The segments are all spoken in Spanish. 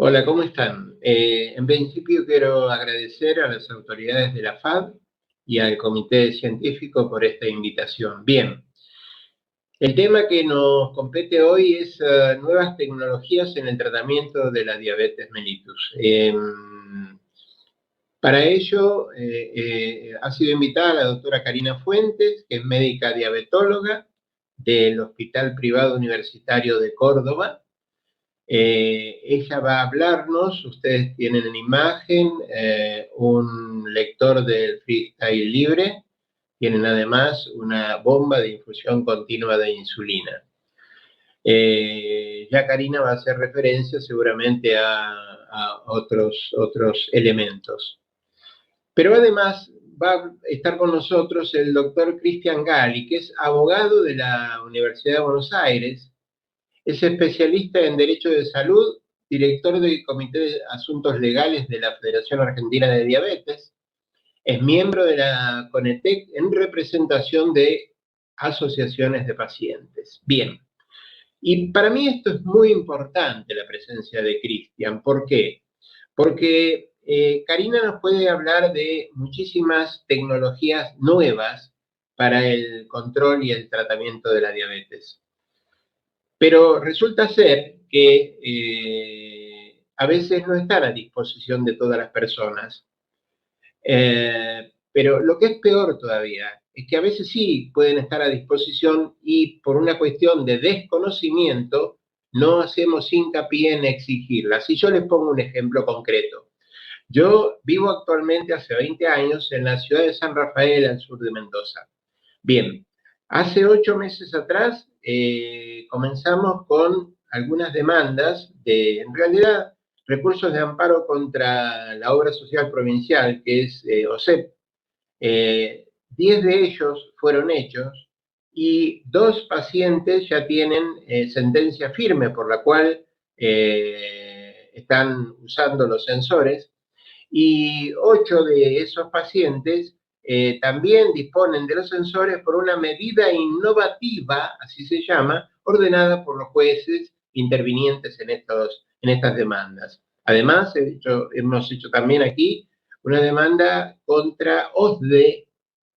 Hola, ¿cómo están? En principio quiero agradecer a las autoridades de la FAD y al Comité Científico por esta invitación. Bien, el tema que nos compete hoy es nuevas tecnologías en el tratamiento de la diabetes mellitus. Para ello ha sido invitada la doctora Karina Fuentes, que es médica diabetóloga del Hospital Privado Universitario de Córdoba. Ella va a hablarnos, ustedes tienen en imagen un lector del freestyle libre, tienen además una bomba de infusión continua de insulina. Ya Karina va a hacer referencia seguramente a otros elementos. Pero además va a estar con nosotros el doctor Cristian Gali, que es abogado de la Universidad de Buenos Aires. Es especialista en Derecho de Salud, director del Comité de Asuntos Legales de la Federación Argentina de Diabetes, es miembro de la CONETEC en representación de asociaciones de pacientes. Bien, y para mí esto es muy importante, la presencia de Cristian. ¿Por qué? Porque Karina nos puede hablar de muchísimas tecnologías nuevas para el control y el tratamiento de la diabetes. Pero resulta ser que a veces no están a disposición de todas las personas. Pero lo que es peor todavía es que a veces sí pueden estar a disposición y por una cuestión de desconocimiento no hacemos hincapié en exigirlas. Y yo les pongo un ejemplo concreto. Yo vivo actualmente hace 20 años en la ciudad de San Rafael, al sur de Mendoza. Bien, hace 8 meses atrás comenzamos con algunas demandas de, en realidad, recursos de amparo contra la obra social provincial, que es OSEP. 10 de ellos fueron hechos y 2 pacientes ya tienen sentencia firme por la cual están usando los sensores, y 8 de esos pacientes también disponen de los sensores por una medida innovativa, así se llama, ordenada por los jueces intervinientes en estas demandas. Además, hemos hecho también aquí una demanda contra OSDE,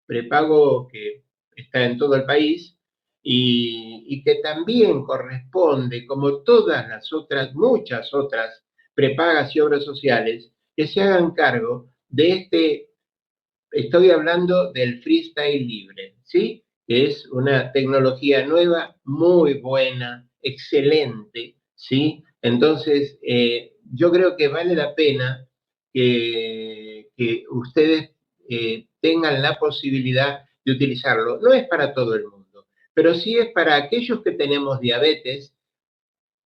prepago que está en todo el país y que también corresponde, como todas las otras, muchas otras prepagas y obras sociales, que se hagan cargo de estoy hablando del freestyle libre, ¿sí? Que es una tecnología nueva, muy buena, excelente, ¿sí? Entonces, yo creo que vale la pena que ustedes tengan la posibilidad de utilizarlo. No es para todo el mundo, pero sí es para aquellos que tenemos diabetes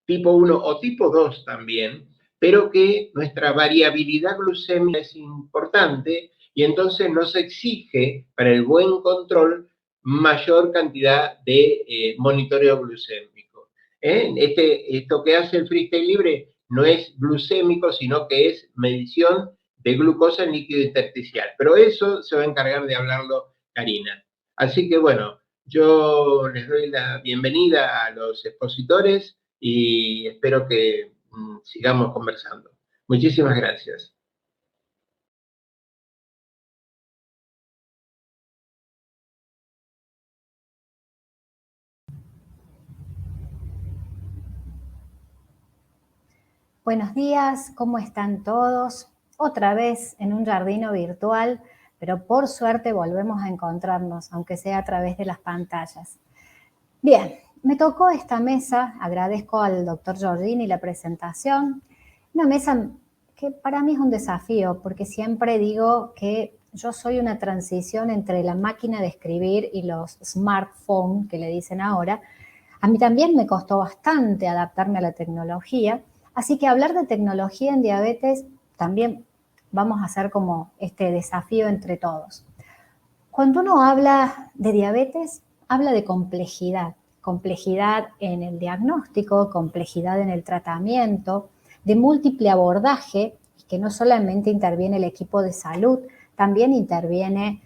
tipo 1 o tipo 2 también, pero que nuestra variabilidad glucémica es importante y entonces nos exige para el buen control mayor cantidad de monitoreo glucémico. Esto que hace el freestyle libre no es glucémico, sino que es medición de glucosa en líquido intersticial. Pero eso se va a encargar de hablarlo Karina. Así que bueno, yo les doy la bienvenida a los expositores y espero que sigamos conversando. Muchísimas gracias. Buenos días, ¿cómo están todos? Otra vez en un jardín virtual, pero por suerte volvemos a encontrarnos, aunque sea a través de las pantallas. Bien, me tocó esta mesa, agradezco al doctor Giorgini la presentación, una mesa que para mí es un desafío, porque siempre digo que yo soy una transición entre la máquina de escribir y los smartphones, que le dicen ahora. A mí también me costó bastante adaptarme a la tecnología, así que hablar de tecnología en diabetes también vamos a hacer como este desafío entre todos. Cuando uno habla de diabetes, habla de complejidad, complejidad en el diagnóstico, complejidad en el tratamiento, de múltiple abordaje, que no solamente interviene el equipo de salud, también interviene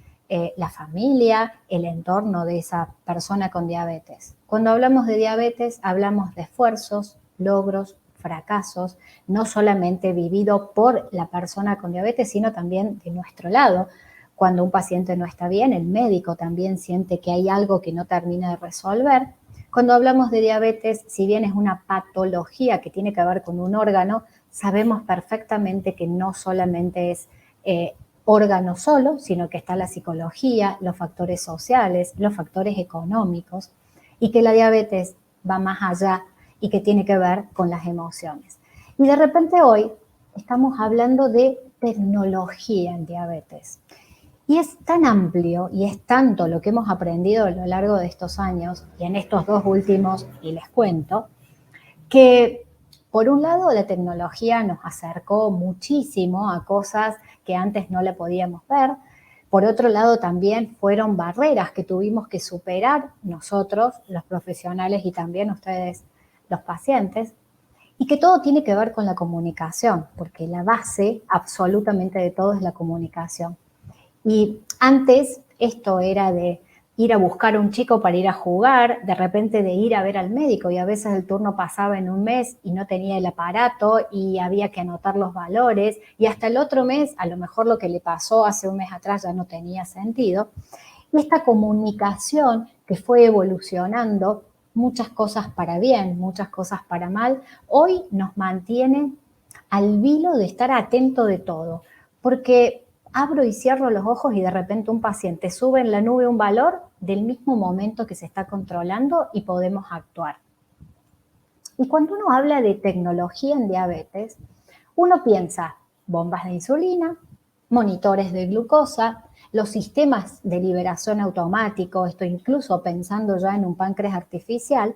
la familia, el entorno de esa persona con diabetes. Cuando hablamos de diabetes, hablamos de esfuerzos, logros, fracasos, no solamente vivido por la persona con diabetes, sino también de nuestro lado. Cuando un paciente no está bien, el médico también siente que hay algo que no termina de resolver. Cuando hablamos de diabetes, si bien es una patología que tiene que ver con un órgano, sabemos perfectamente que no solamente es órgano solo, sino que está la psicología, los factores sociales, los factores económicos, y que la diabetes va más allá y que tiene que ver con las emociones. Y de repente hoy estamos hablando de tecnología en diabetes. Y es tan amplio y es tanto lo que hemos aprendido a lo largo de estos años, y en estos 2 últimos, y les cuento, que por un lado la tecnología nos acercó muchísimo a cosas que antes no le podíamos ver. Por otro lado también fueron barreras que tuvimos que superar nosotros, los profesionales, y también ustedes, los pacientes, y que todo tiene que ver con la comunicación, porque la base absolutamente de todo es la comunicación. Y antes esto era de ir a buscar a un chico para ir a jugar, de repente de ir a ver al médico, y a veces el turno pasaba en un mes y no tenía el aparato y había que anotar los valores, y hasta el otro mes a lo mejor lo que le pasó hace un mes atrás ya no tenía sentido. Y esta comunicación que fue evolucionando, muchas cosas para bien, muchas cosas para mal, hoy nos mantiene al vilo de estar atento de todo, porque abro y cierro los ojos y de repente un paciente sube en la nube un valor del mismo momento que se está controlando y podemos actuar. Y cuando uno habla de tecnología en diabetes, uno piensa bombas de insulina, monitores de glucosa, los sistemas de liberación automático, esto incluso pensando ya en un páncreas artificial,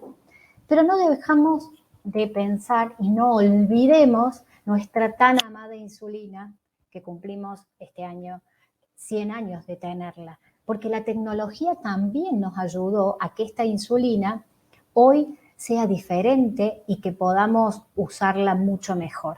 pero no dejamos de pensar y no olvidemos nuestra tan amada insulina, que cumplimos este año 100 años de tenerla, porque la tecnología también nos ayudó a que esta insulina hoy sea diferente y que podamos usarla mucho mejor.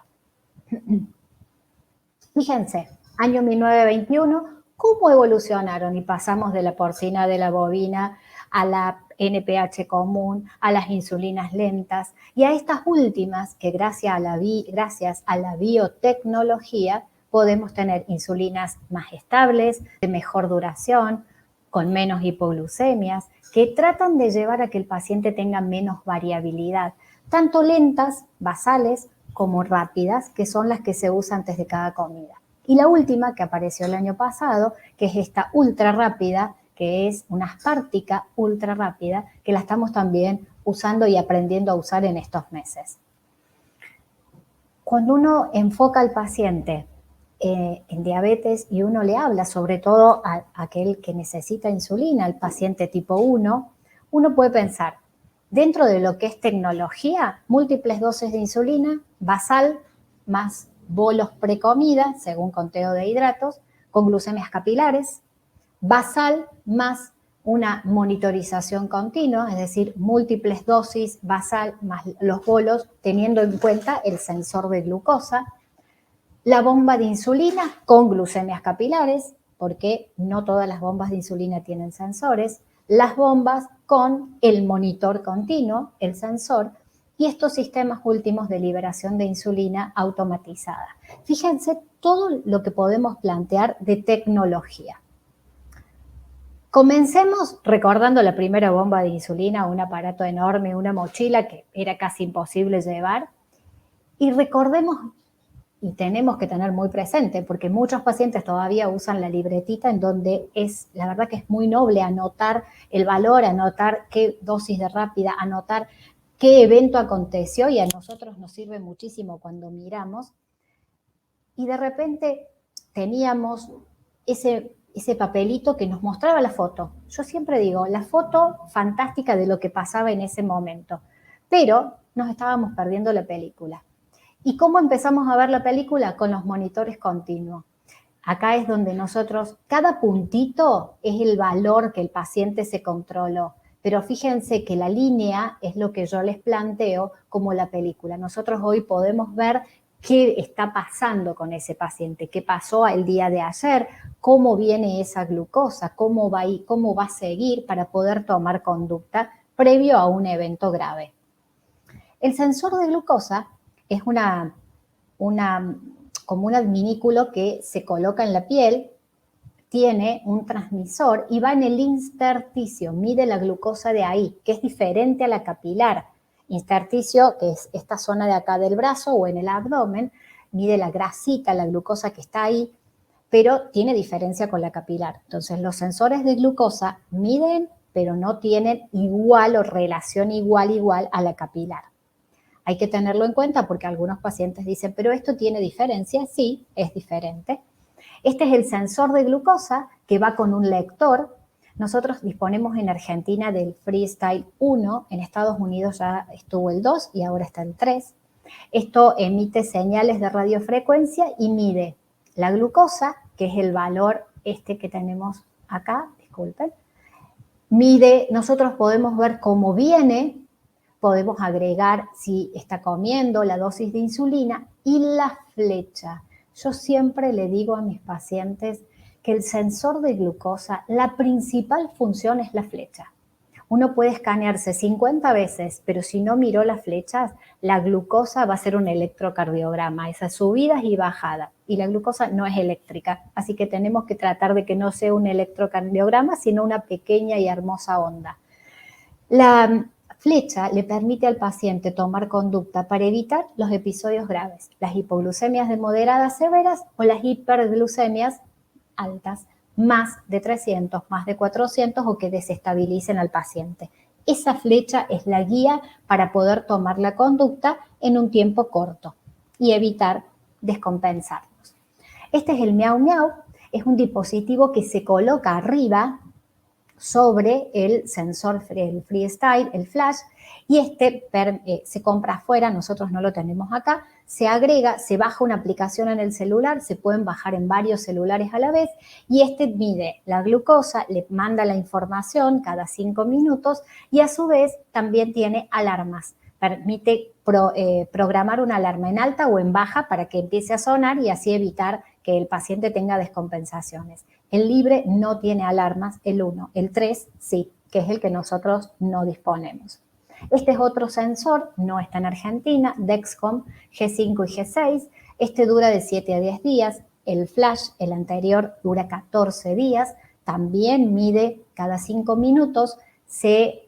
Fíjense, año 1921, cómo evolucionaron y pasamos de la porcina, de la bovina, a la NPH común, a las insulinas lentas y a estas últimas que gracias a la biotecnología podemos tener insulinas más estables, de mejor duración, con menos hipoglucemias, que tratan de llevar a que el paciente tenga menos variabilidad, tanto lentas, basales, como rápidas, que son las que se usan antes de cada comida. Y la última, que apareció el año pasado, que es esta ultra rápida, que es una aspartica ultra rápida, que la estamos también usando y aprendiendo a usar en estos meses. Cuando uno enfoca al paciente en diabetes y uno le habla, sobre todo a aquel que necesita insulina, al paciente tipo 1, uno puede pensar, dentro de lo que es tecnología, múltiples dosis de insulina, basal, más bolos precomida, según conteo de hidratos, con glucemias capilares, basal más una monitorización continua, es decir, múltiples dosis basal más los bolos, teniendo en cuenta el sensor de glucosa, la bomba de insulina con glucemias capilares, porque no todas las bombas de insulina tienen sensores, las bombas con el monitor continuo, el sensor, y estos sistemas últimos de liberación de insulina automatizada. Fíjense todo lo que podemos plantear de tecnología. Comencemos recordando la primera bomba de insulina, un aparato enorme, una mochila que era casi imposible llevar, y recordemos, y tenemos que tener muy presente, porque muchos pacientes todavía usan la libretita en donde la verdad que es muy noble anotar el valor, anotar qué dosis de rápida, anotar qué evento aconteció, y a nosotros nos sirve muchísimo cuando miramos. Y de repente teníamos ese papelito que nos mostraba la foto. Yo siempre digo, la foto fantástica de lo que pasaba en ese momento, pero nos estábamos perdiendo la película. ¿Y cómo empezamos a ver la película? Con los monitores continuos. Acá es donde nosotros, cada puntito es el valor que el paciente se controló, pero fíjense que la línea es lo que yo les planteo como la película. Nosotros hoy podemos ver qué está pasando con ese paciente, qué pasó el día de ayer, cómo viene esa glucosa, cómo va a seguir para poder tomar conducta previo a un evento grave. El sensor de glucosa Es como un adminículo que se coloca en la piel, tiene un transmisor y va en el intersticio, mide la glucosa de ahí, que es diferente a la capilar. Intersticio, que es esta zona de acá del brazo o en el abdomen, mide la grasita, la glucosa que está ahí, pero tiene diferencia con la capilar. Entonces, los sensores de glucosa miden, pero no tienen igual o relación igual a la capilar. Hay que tenerlo en cuenta porque algunos pacientes dicen, pero esto tiene diferencia. Sí, es diferente. Este es el sensor de glucosa que va con un lector. Nosotros disponemos en Argentina del Freestyle 1, en Estados Unidos ya estuvo el 2 y ahora está el 3. Esto emite señales de radiofrecuencia y mide la glucosa, que es el valor este que tenemos acá, disculpen. Mide, nosotros podemos ver cómo viene, podemos agregar si está comiendo, la dosis de insulina y la flecha. Yo siempre le digo a mis pacientes que el sensor de glucosa, la principal función es la flecha. Uno puede escanearse 50 veces, pero si no miró las flechas, la glucosa va a ser un electrocardiograma, esas subidas y bajadas. Y la glucosa no es eléctrica, así que tenemos que tratar de que no sea un electrocardiograma, sino una pequeña y hermosa onda. La flecha le permite al paciente tomar conducta para evitar los episodios graves, las hipoglucemias de moderadas severas o las hiperglucemias altas, más de 300, más de 400 o que desestabilicen al paciente. Esa flecha es la guía para poder tomar la conducta en un tiempo corto y evitar descompensarnos. Este es el Miau Miau, es un dispositivo que se coloca arriba sobre el sensor, el Freestyle, el flash, y este se compra afuera, nosotros no lo tenemos acá, se agrega, se baja una aplicación en el celular, se pueden bajar en varios celulares a la vez, y este mide la glucosa, le manda la información cada 5 minutos, y a su vez también tiene alarmas. Permite programar una alarma en alta o en baja para que empiece a sonar y así evitar que el paciente tenga descompensaciones. El Libre no tiene alarmas, el 1, el 3 sí, que es el que nosotros no disponemos. Este es otro sensor, no está en Argentina, Dexcom G5 y G6. Este dura de 7 a 10 días. El Flash, el anterior, dura 14 días. También mide cada 5 minutos. Se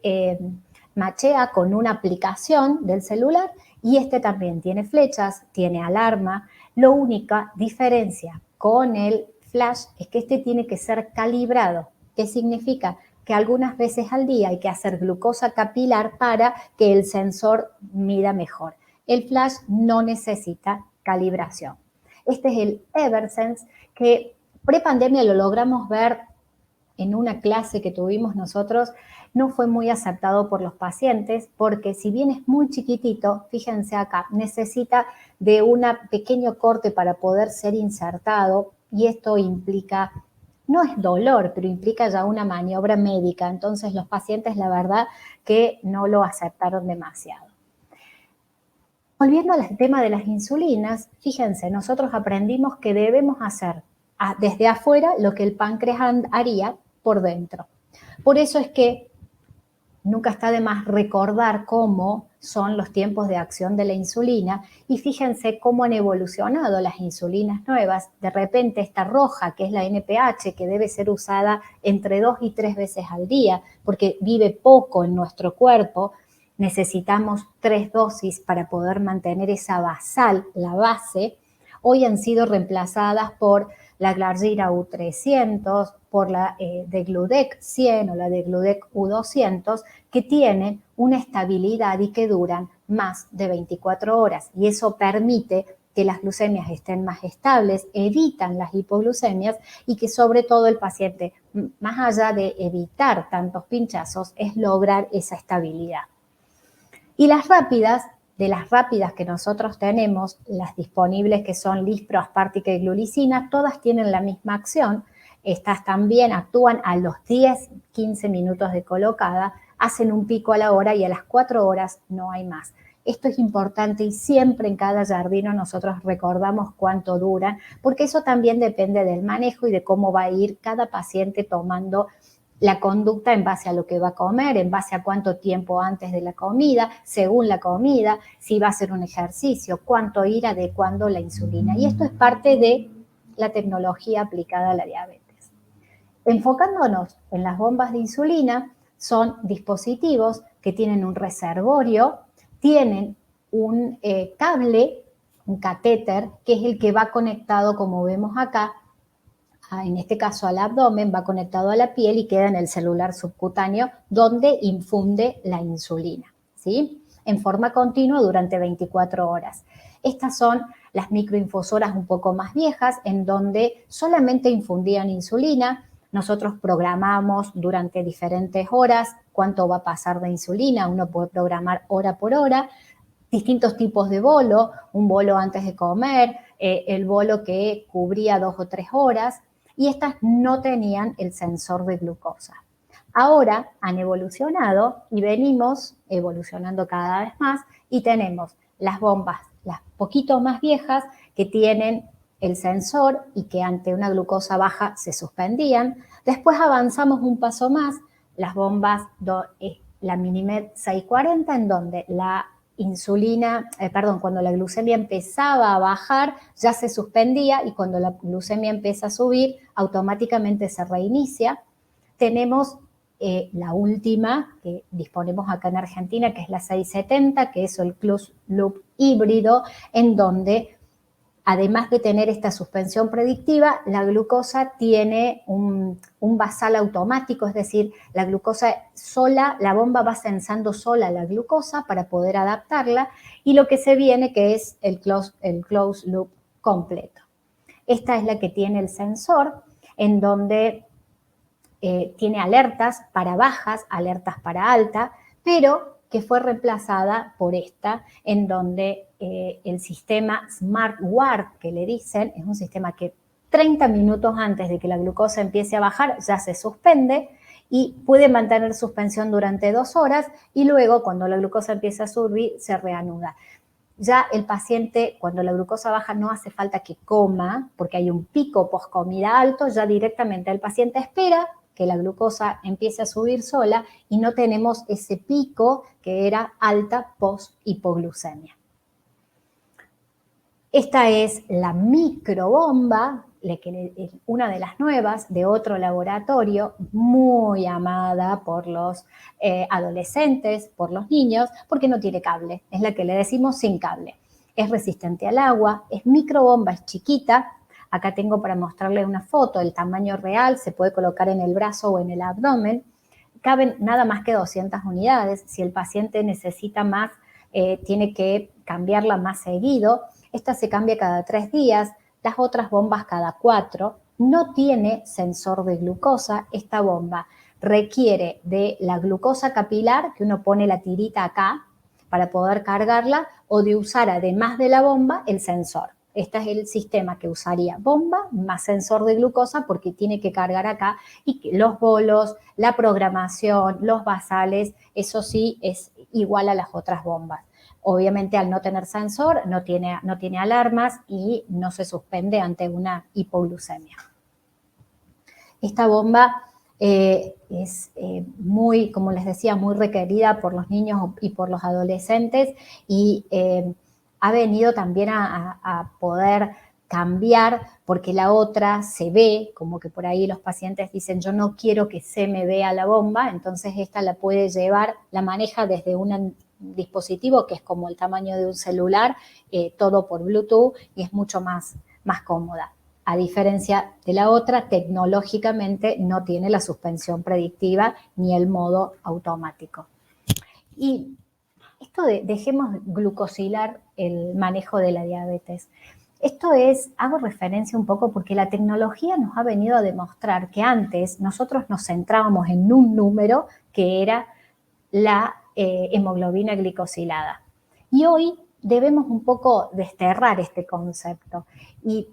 machea con una aplicación del celular y este también tiene flechas, tiene alarma. La única diferencia con el Flash es que este tiene que ser calibrado. ¿Qué significa? Que algunas veces al día hay que hacer glucosa capilar para que el sensor mida mejor. El Flash no necesita calibración. Este es el Eversense, que prepandemia lo logramos ver en una clase que tuvimos nosotros. No fue muy aceptado por los pacientes porque si bien es muy chiquitito, fíjense acá, necesita de un pequeño corte para poder ser insertado y esto implica, no es dolor, pero implica ya una maniobra médica. Entonces los pacientes la verdad que no lo aceptaron demasiado. Volviendo al tema de las insulinas, fíjense, nosotros aprendimos que debemos hacer desde afuera lo que el páncreas haría por dentro. Por eso es que nunca está de más recordar cómo son los tiempos de acción de la insulina y fíjense cómo han evolucionado las insulinas nuevas. De repente esta roja, que es la NPH, que debe ser usada entre 2 y 3 veces al día porque vive poco en nuestro cuerpo, necesitamos 3 dosis para poder mantener esa basal, la base. Hoy han sido reemplazadas por la Glargira U300, por la Degludec 100 o la Degludec U200, que tienen una estabilidad y que duran más de 24 horas. Y eso permite que las glucemias estén más estables, evitan las hipoglucemias y que sobre todo el paciente, más allá de evitar tantos pinchazos, es lograr esa estabilidad. Y las rápidas, de las rápidas que nosotros tenemos, las disponibles que son lispro, aspartica y glulicina, todas tienen la misma acción. Estas también actúan a los 10-15 minutos de colocada, hacen un pico a la hora y a las 4 horas no hay más. Esto es importante y siempre en cada Giardino nosotros recordamos cuánto duran, porque eso también depende del manejo y de cómo va a ir cada paciente tomando la conducta en base a lo que va a comer, en base a cuánto tiempo antes de la comida, según la comida, si va a hacer un ejercicio, cuánto ir adecuando la insulina. Y esto es parte de la tecnología aplicada a la diabetes. Enfocándonos en las bombas de insulina, son dispositivos que tienen un reservorio, tienen un cable, un catéter, que es el que va conectado, como vemos acá, en este caso al abdomen, va conectado a la piel y queda en el celular subcutáneo donde infunde la insulina, ¿sí? En forma continua durante 24 horas. Estas son las microinfusoras un poco más viejas en donde solamente infundían insulina. Nosotros programamos durante diferentes horas cuánto va a pasar de insulina. Uno puede programar hora por hora. Distintos tipos de bolo, un bolo antes de comer, el bolo que cubría 2 o 3 horas, y estas no tenían el sensor de glucosa. Ahora han evolucionado y venimos evolucionando cada vez más y tenemos las bombas, las poquito más viejas, que tienen el sensor y que ante una glucosa baja se suspendían. Después avanzamos un paso más, las bombas, la Minimed 640, en donde la insulina, cuando la glucemia empezaba a bajar, ya se suspendía y cuando la glucemia empieza a subir, automáticamente se reinicia. Tenemos la última que disponemos acá en Argentina, que es la 670, que es el closed loop híbrido, en donde además de tener esta suspensión predictiva, la glucosa tiene un basal automático, es decir, la glucosa sola, la bomba va sensando sola la glucosa para poder adaptarla, y lo que se viene que es el closed loop completo. Esta es la que tiene el sensor, en donde tiene alertas para bajas, alertas para alta, pero que fue reemplazada por esta, en donde el sistema Smart Ward, que le dicen, es un sistema que 30 minutos antes de que la glucosa empiece a bajar ya se suspende y puede mantener suspensión durante 2 horas y luego cuando la glucosa empieza a subir se reanuda. Ya el paciente, cuando la glucosa baja, no hace falta que coma, porque hay un pico post-comida alto, ya directamente el paciente espera que la glucosa empiece a subir sola y no tenemos ese pico que era alta post-hipoglucemia. Esta es la microbomba, una de las nuevas de otro laboratorio, muy amada por los adolescentes, por los niños, porque no tiene cable, es la que le decimos sin cable. Es resistente al agua, es microbomba, es chiquita. Acá tengo para mostrarles una foto, el tamaño real, se puede colocar en el brazo o en el abdomen. Caben nada más que 200 unidades. Si el paciente necesita más, tiene que cambiarla más seguido. Esta se cambia cada 3 días, las otras bombas cada 4. No tiene sensor de glucosa. Esta bomba requiere de la glucosa capilar, que uno pone la tirita acá para poder cargarla, o de usar además de la bomba el sensor. Este es el sistema que usaría bomba más sensor de glucosa porque tiene que cargar acá y los bolos, la programación, los basales, eso sí es igual a las otras bombas. Obviamente al no tener sensor no tiene alarmas y no se suspende ante una hipoglucemia. Esta bomba es muy, como les decía, muy requerida por los niños y por los adolescentes y ha venido también a poder cambiar porque la otra se ve, como que por ahí los pacientes dicen yo no quiero que se me vea la bomba, entonces esta la puede llevar, la maneja desde un dispositivo que es como el tamaño de un celular, todo por Bluetooth y es mucho más cómoda. A diferencia de la otra, tecnológicamente no tiene la suspensión predictiva ni el modo automático. Y esto de dejemos glucosilar el manejo de la diabetes. Esto hago referencia un poco porque la tecnología nos ha venido a demostrar que antes nosotros nos centrábamos en un número que era la hemoglobina glicosilada. Y hoy debemos un poco desterrar este concepto. Y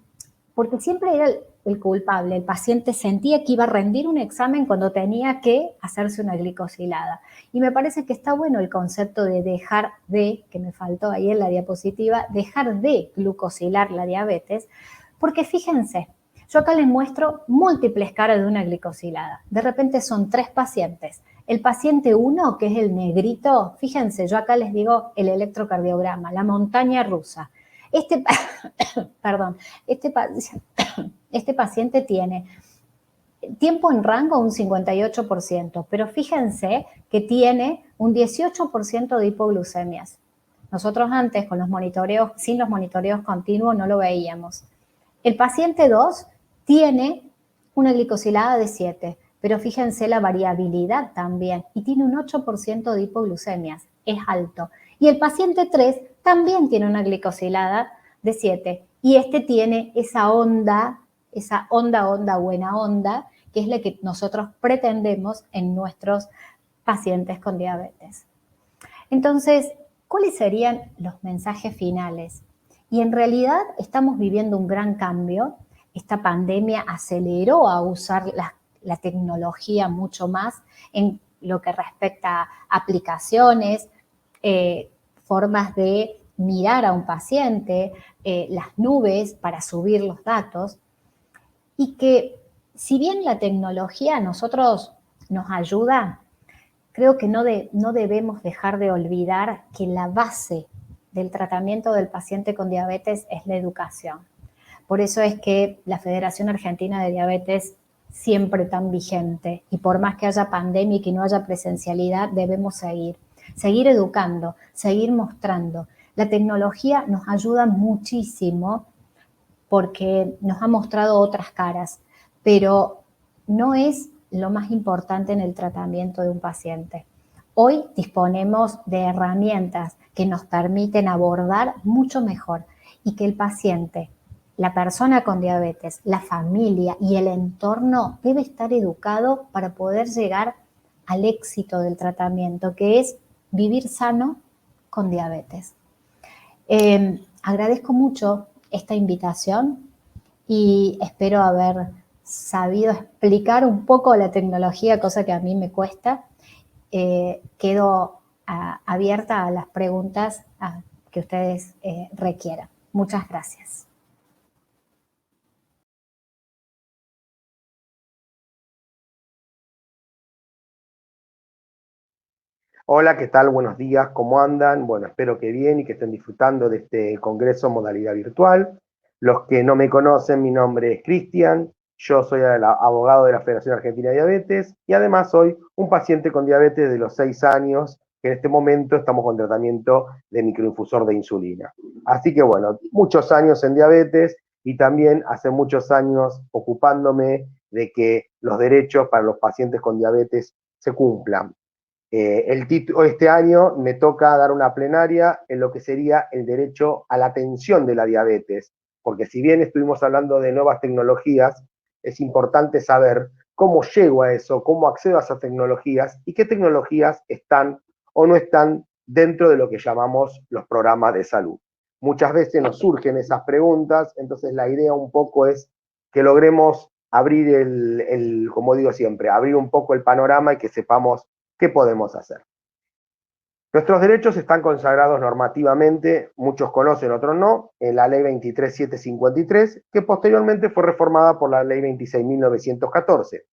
porque siempre era el culpable, el paciente sentía que iba a rendir un examen cuando tenía que hacerse una glicosilada. Y me parece que está bueno el concepto de dejar de, que me faltó ahí en la diapositiva, dejar de glucosilar la diabetes, porque fíjense, Yo acá les muestro múltiples caras de una glicosilada. De repente son 3 pacientes. El paciente 1, que es el negrito, fíjense, yo acá les digo el electrocardiograma, la montaña rusa. Perdón, este paciente tiene tiempo en rango un 58%, pero fíjense que tiene un 18% de hipoglucemias. Nosotros antes, con los monitoreos, sin los monitoreos continuos, no lo veíamos. El paciente 2 tiene una glicosilada de 7, pero fíjense la variabilidad también, y tiene un 8% de hipoglucemias, es alto. Y el paciente 3 también tiene una glicosilada de 7, y este tiene esa onda, buena onda, que es la que nosotros pretendemos en nuestros pacientes con diabetes. Entonces, ¿cuáles serían los mensajes finales? Y en realidad estamos viviendo un gran cambio. Esta pandemia aceleró a usar la tecnología mucho más en lo que respecta a aplicaciones, formas de mirar a un paciente, las nubes para subir los datos, y que si bien la tecnología a nosotros nos ayuda, creo que no debemos dejar de olvidar que la base del tratamiento del paciente con diabetes es la educación. Por eso es que la Federación Argentina de Diabetes siempre tan vigente, y por más que haya pandemia y que no haya presencialidad, debemos seguir educando, seguir mostrando. La tecnología nos ayuda muchísimo porque nos ha mostrado otras caras, pero no es lo más importante en el tratamiento de un paciente. Hoy disponemos de herramientas que nos permiten abordar mucho mejor, y que el paciente, la persona con diabetes, la familia y el entorno debe estar educado para poder llegar al éxito del tratamiento, que es vivir sano con diabetes. Agradezco mucho esta invitación y espero haber sabido explicar un poco la tecnología, cosa que a mí me cuesta. Quedo abierta a las preguntas que ustedes requieran. Muchas gracias. Hola, ¿qué tal? Buenos días, ¿cómo andan? Bueno, espero que bien y que estén disfrutando de este congreso en modalidad virtual. Los que no me conocen, mi nombre es Cristian, yo soy el abogado de la Federación Argentina de Diabetes y además soy un paciente con diabetes de los 6 años, que en este momento estamos con tratamiento de microinfusor de insulina. Así que bueno, muchos años en diabetes y también hace muchos años ocupándome de que los derechos para los pacientes con diabetes se cumplan. Este año me toca dar una plenaria en lo que sería el derecho a la atención de la diabetes, porque si bien estuvimos hablando de nuevas tecnologías, es importante saber cómo llego a eso, cómo accedo a esas tecnologías y qué tecnologías están o no están dentro de lo que llamamos los programas de salud. Muchas veces nos surgen esas preguntas, entonces la idea un poco es que logremos abrir como digo siempre, abrir un poco el panorama y que sepamos ¿qué podemos hacer? Nuestros derechos están consagrados normativamente, muchos conocen, otros no, en la Ley 23.753, que posteriormente fue reformada por la Ley 26.914.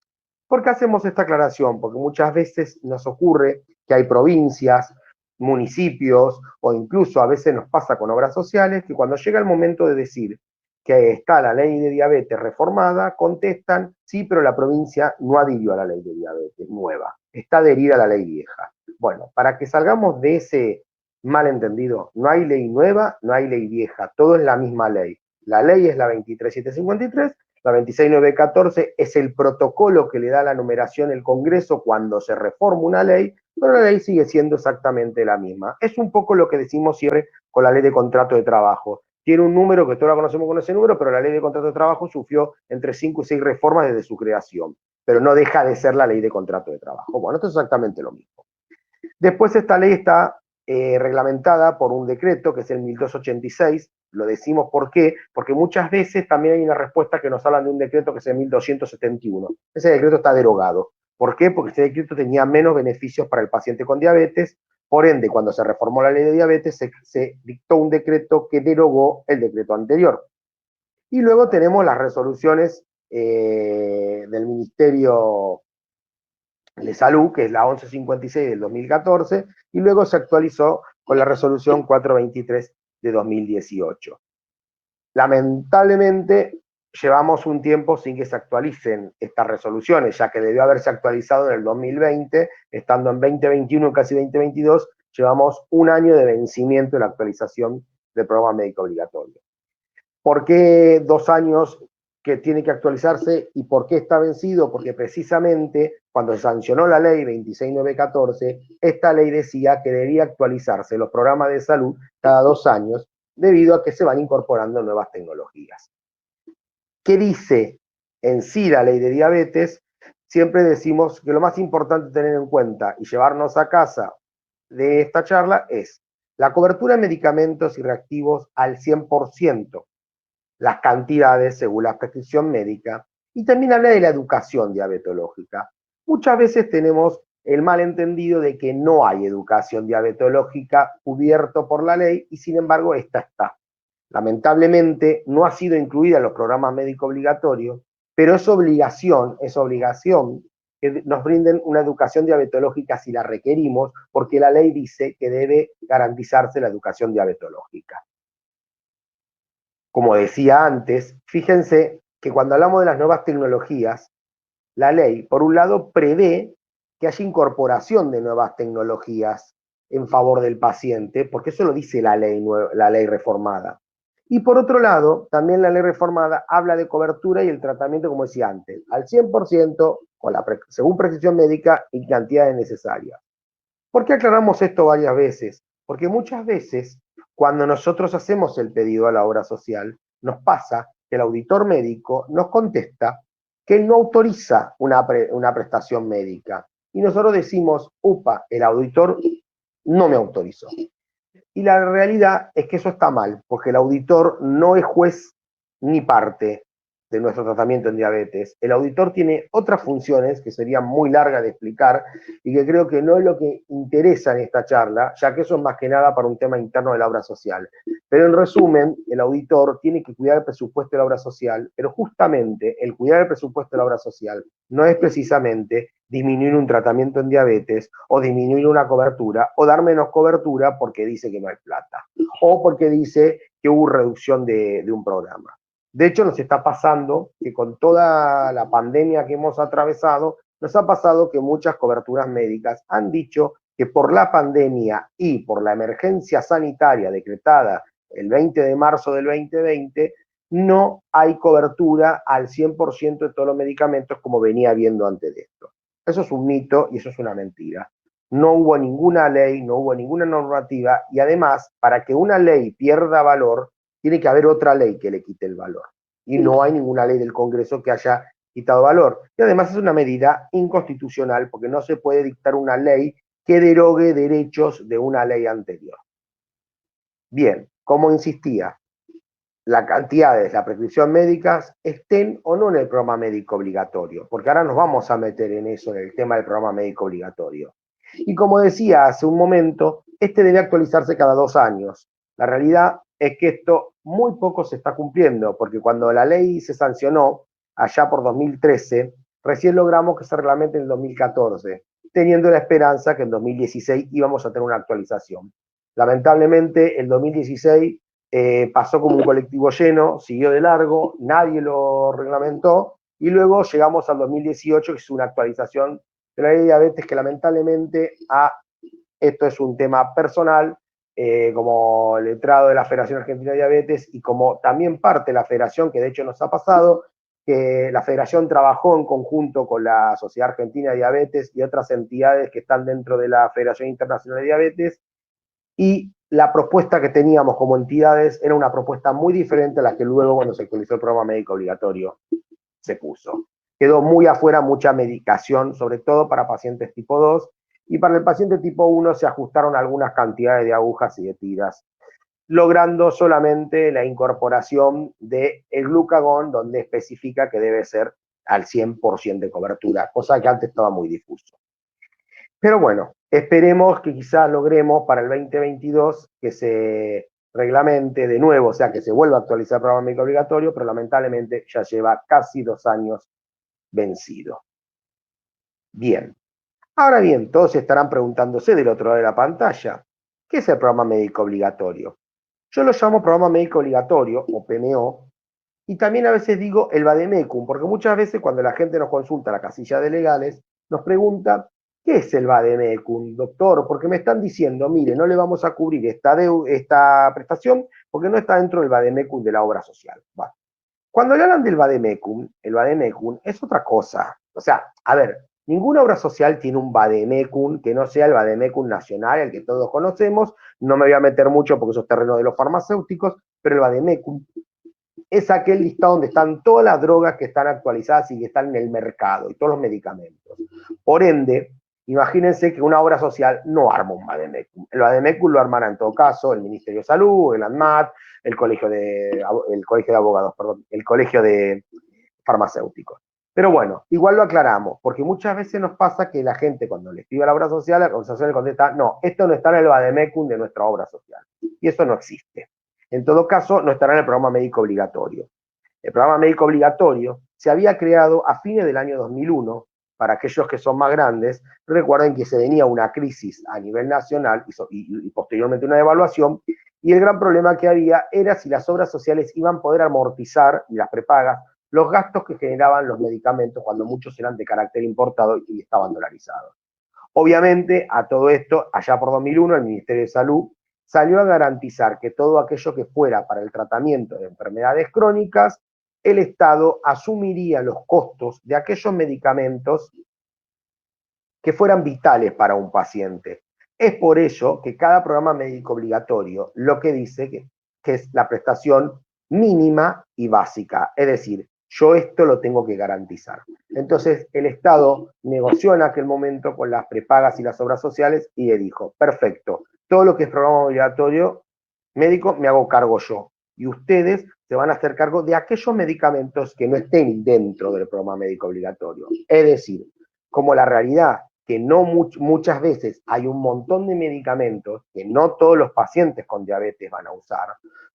¿Por qué hacemos esta aclaración? Porque muchas veces nos ocurre que hay provincias, municipios, o incluso a veces nos pasa con obras sociales, que cuando llega el momento de decir que está la ley de diabetes reformada, contestan, sí, pero la provincia no adhirió a la ley de diabetes nueva, está adherida a la ley vieja. Bueno, para que salgamos de ese malentendido, no hay ley nueva, no hay ley vieja, todo es la misma ley. La ley es la 23.753, la 26.914 es el protocolo que le da la numeración el Congreso cuando se reforma una ley, pero la ley sigue siendo exactamente la misma. Es un poco lo que decimos siempre con la ley de contrato de trabajo. Tiene un número que todos la conocemos con ese número, pero la ley de contrato de trabajo sufrió entre 5 y 6 reformas desde su creación, pero no deja de ser la ley de contrato de trabajo. Bueno, esto es exactamente lo mismo. Después esta ley está reglamentada por un decreto que es el 1286, lo decimos ¿por qué? Porque muchas veces también hay una respuesta que nos hablan de un decreto que es el 1271. Ese decreto está derogado. ¿Por qué? Porque ese decreto tenía menos beneficios para el paciente con diabetes, por ende, cuando se reformó la ley de diabetes, se dictó un decreto que derogó el decreto anterior. Y luego tenemos las resoluciones del Ministerio de Salud, que es la 1156 del 2014, y luego se actualizó con la resolución 423 de 2018. Lamentablemente, llevamos un tiempo sin que se actualicen estas resoluciones, ya que debió haberse actualizado en el 2020, estando en 2021, casi 2022, llevamos un año de vencimiento de la actualización del programa médico obligatorio. ¿Por qué 2 años que tiene que actualizarse y por qué está vencido? Porque precisamente cuando se sancionó la ley 26914, esta ley decía que debía actualizarse los programas de salud cada 2 años debido a que se van incorporando nuevas tecnologías. ¿Qué dice en sí la ley de diabetes? Siempre decimos que lo más importante tener en cuenta y llevarnos a casa de esta charla es la cobertura de medicamentos y reactivos al 100%, las cantidades según la prescripción médica, y también habla de la educación diabetológica. Muchas veces tenemos el malentendido de que no hay educación diabetológica cubierto por la ley y sin embargo esta está. Lamentablemente no ha sido incluida en los programas médico obligatorios, pero es obligación que nos brinden una educación diabetológica si la requerimos, porque la ley dice que debe garantizarse la educación diabetológica. Como decía antes, fíjense que cuando hablamos de las nuevas tecnologías, la ley, por un lado, prevé que haya incorporación de nuevas tecnologías en favor del paciente, porque eso lo dice la ley reformada. Y por otro lado, también la ley reformada habla de cobertura y el tratamiento, como decía antes, al 100%, según prescripción médica y cantidades necesarias. ¿Por qué aclaramos esto varias veces? Porque muchas veces, cuando nosotros hacemos el pedido a la obra social, nos pasa que el auditor médico nos contesta que él no autoriza una prestación médica. Y nosotros decimos, upa, el auditor no me autorizó. Y la realidad es que eso está mal, porque el auditor no es juez ni parte de nuestro tratamiento en diabetes. El auditor tiene otras funciones que serían muy largas de explicar y que creo que no es lo que interesa en esta charla, ya que eso es más que nada para un tema interno de la obra social. Pero en resumen, el auditor tiene que cuidar el presupuesto de la obra social, pero justamente el cuidar el presupuesto de la obra social no es precisamente disminuir un tratamiento en diabetes o disminuir una cobertura o dar menos cobertura porque dice que no hay plata o porque dice que hubo reducción de un programa. De hecho, nos está pasando que con toda la pandemia que hemos atravesado, nos ha pasado que muchas coberturas médicas han dicho que por la pandemia y por la emergencia sanitaria decretada el 20 de marzo del 2020, no hay cobertura al 100% de todos los medicamentos como venía habiendo antes de esto. Eso es un mito y eso es una mentira. No hubo ninguna ley, no hubo ninguna normativa y además, para que una ley pierda valor, tiene que haber otra ley que le quite el valor. Y no hay ninguna ley del Congreso que haya quitado valor. Y además es una medida inconstitucional porque no se puede dictar una ley que derogue derechos de una ley anterior. Bien, como insistía, las cantidades, la prescripción médicas estén o no en el programa médico obligatorio, porque ahora nos vamos a meter en eso, en el tema del programa médico obligatorio. Y como decía hace un momento, este debe actualizarse cada 2 años. La realidad es que esto muy poco se está cumpliendo, porque cuando la ley se sancionó, allá por 2013, recién logramos que se reglamente en el 2014, teniendo la esperanza que en 2016 íbamos a tener una actualización. Lamentablemente, el 2016 pasó como un colectivo lleno, siguió de largo, nadie lo reglamentó, y luego llegamos al 2018, que es una actualización de la ley de diabetes que lamentablemente esto es un tema personal, como letrado de la Federación Argentina de Diabetes y como también parte de la federación, que de hecho nos ha pasado, que la federación trabajó en conjunto con la Sociedad Argentina de Diabetes y otras entidades que están dentro de la Federación Internacional de Diabetes, y la propuesta que teníamos como entidades era una propuesta muy diferente a la que luego, cuando se actualizó el programa médico obligatorio, se puso. Quedó muy afuera mucha medicación, sobre todo para pacientes tipo 2, y para el paciente tipo 1 se ajustaron algunas cantidades de agujas y de tiras, logrando solamente la incorporación del glucagón, donde especifica que debe ser al 100% de cobertura, cosa que antes estaba muy difuso. Pero bueno, esperemos que quizás logremos para el 2022 que se reglamente de nuevo, o sea que se vuelve a actualizar el programa médico obligatorio, pero lamentablemente ya lleva casi 2 años vencido. Bien. Ahora bien, todos estarán preguntándose del otro lado de la pantalla, ¿qué es el programa médico obligatorio? Yo lo llamo programa médico obligatorio, o PMO, y también a veces digo el vademecum, porque muchas veces cuando la gente nos consulta la casilla de legales, nos pregunta, ¿qué es el vademecum, doctor? Porque me están diciendo, mire, no le vamos a cubrir esta prestación porque no está dentro del vademecum de la obra social. Bueno, cuando le hablan del vademecum, el vademecum es otra cosa. O sea, a ver, ninguna obra social tiene un vademecum que no sea el vademecum nacional, el que todos conocemos. No me voy a meter mucho porque eso es terreno de los farmacéuticos, pero el vademecum es aquel listado donde están todas las drogas que están actualizadas y que están en el mercado y todos los medicamentos. Por ende, imagínense que una obra social no arma un vademecum. El vademecum lo armará en todo caso el Ministerio de Salud, el ANMAT, el colegio de abogados, perdón, el colegio de farmacéuticos. Pero bueno, igual lo aclaramos, porque muchas veces nos pasa que la gente cuando le escribe a la obra social, la organización le contesta, no, esto no está en el vademecum de nuestra obra social. Y eso no existe. En todo caso, no estará en el programa médico obligatorio. El programa médico obligatorio se había creado a fines del año 2001. Para aquellos que son más grandes, recuerden que se venía una crisis a nivel nacional y posteriormente una devaluación, y el gran problema que había era si las obras sociales iban a poder amortizar, y las prepagas, los gastos que generaban los medicamentos cuando muchos eran de carácter importado y estaban dolarizados. Obviamente, a todo esto, allá por 2001, el Ministerio de Salud salió a garantizar que todo aquello que fuera para el tratamiento de enfermedades crónicas, el Estado asumiría los costos de aquellos medicamentos que fueran vitales para un paciente. Es por ello que cada programa médico obligatorio lo que dice que es la prestación mínima y básica, es decir, yo esto lo tengo que garantizar. Entonces, el Estado negoció en aquel momento con las prepagas y las obras sociales y le dijo, perfecto, todo lo que es programa obligatorio médico me hago cargo yo. Y ustedes se van a hacer cargo de aquellos medicamentos que no estén dentro del programa médico obligatorio. Es decir, como la realidad que no muchas veces hay un montón de medicamentos que no todos los pacientes con diabetes van a usar,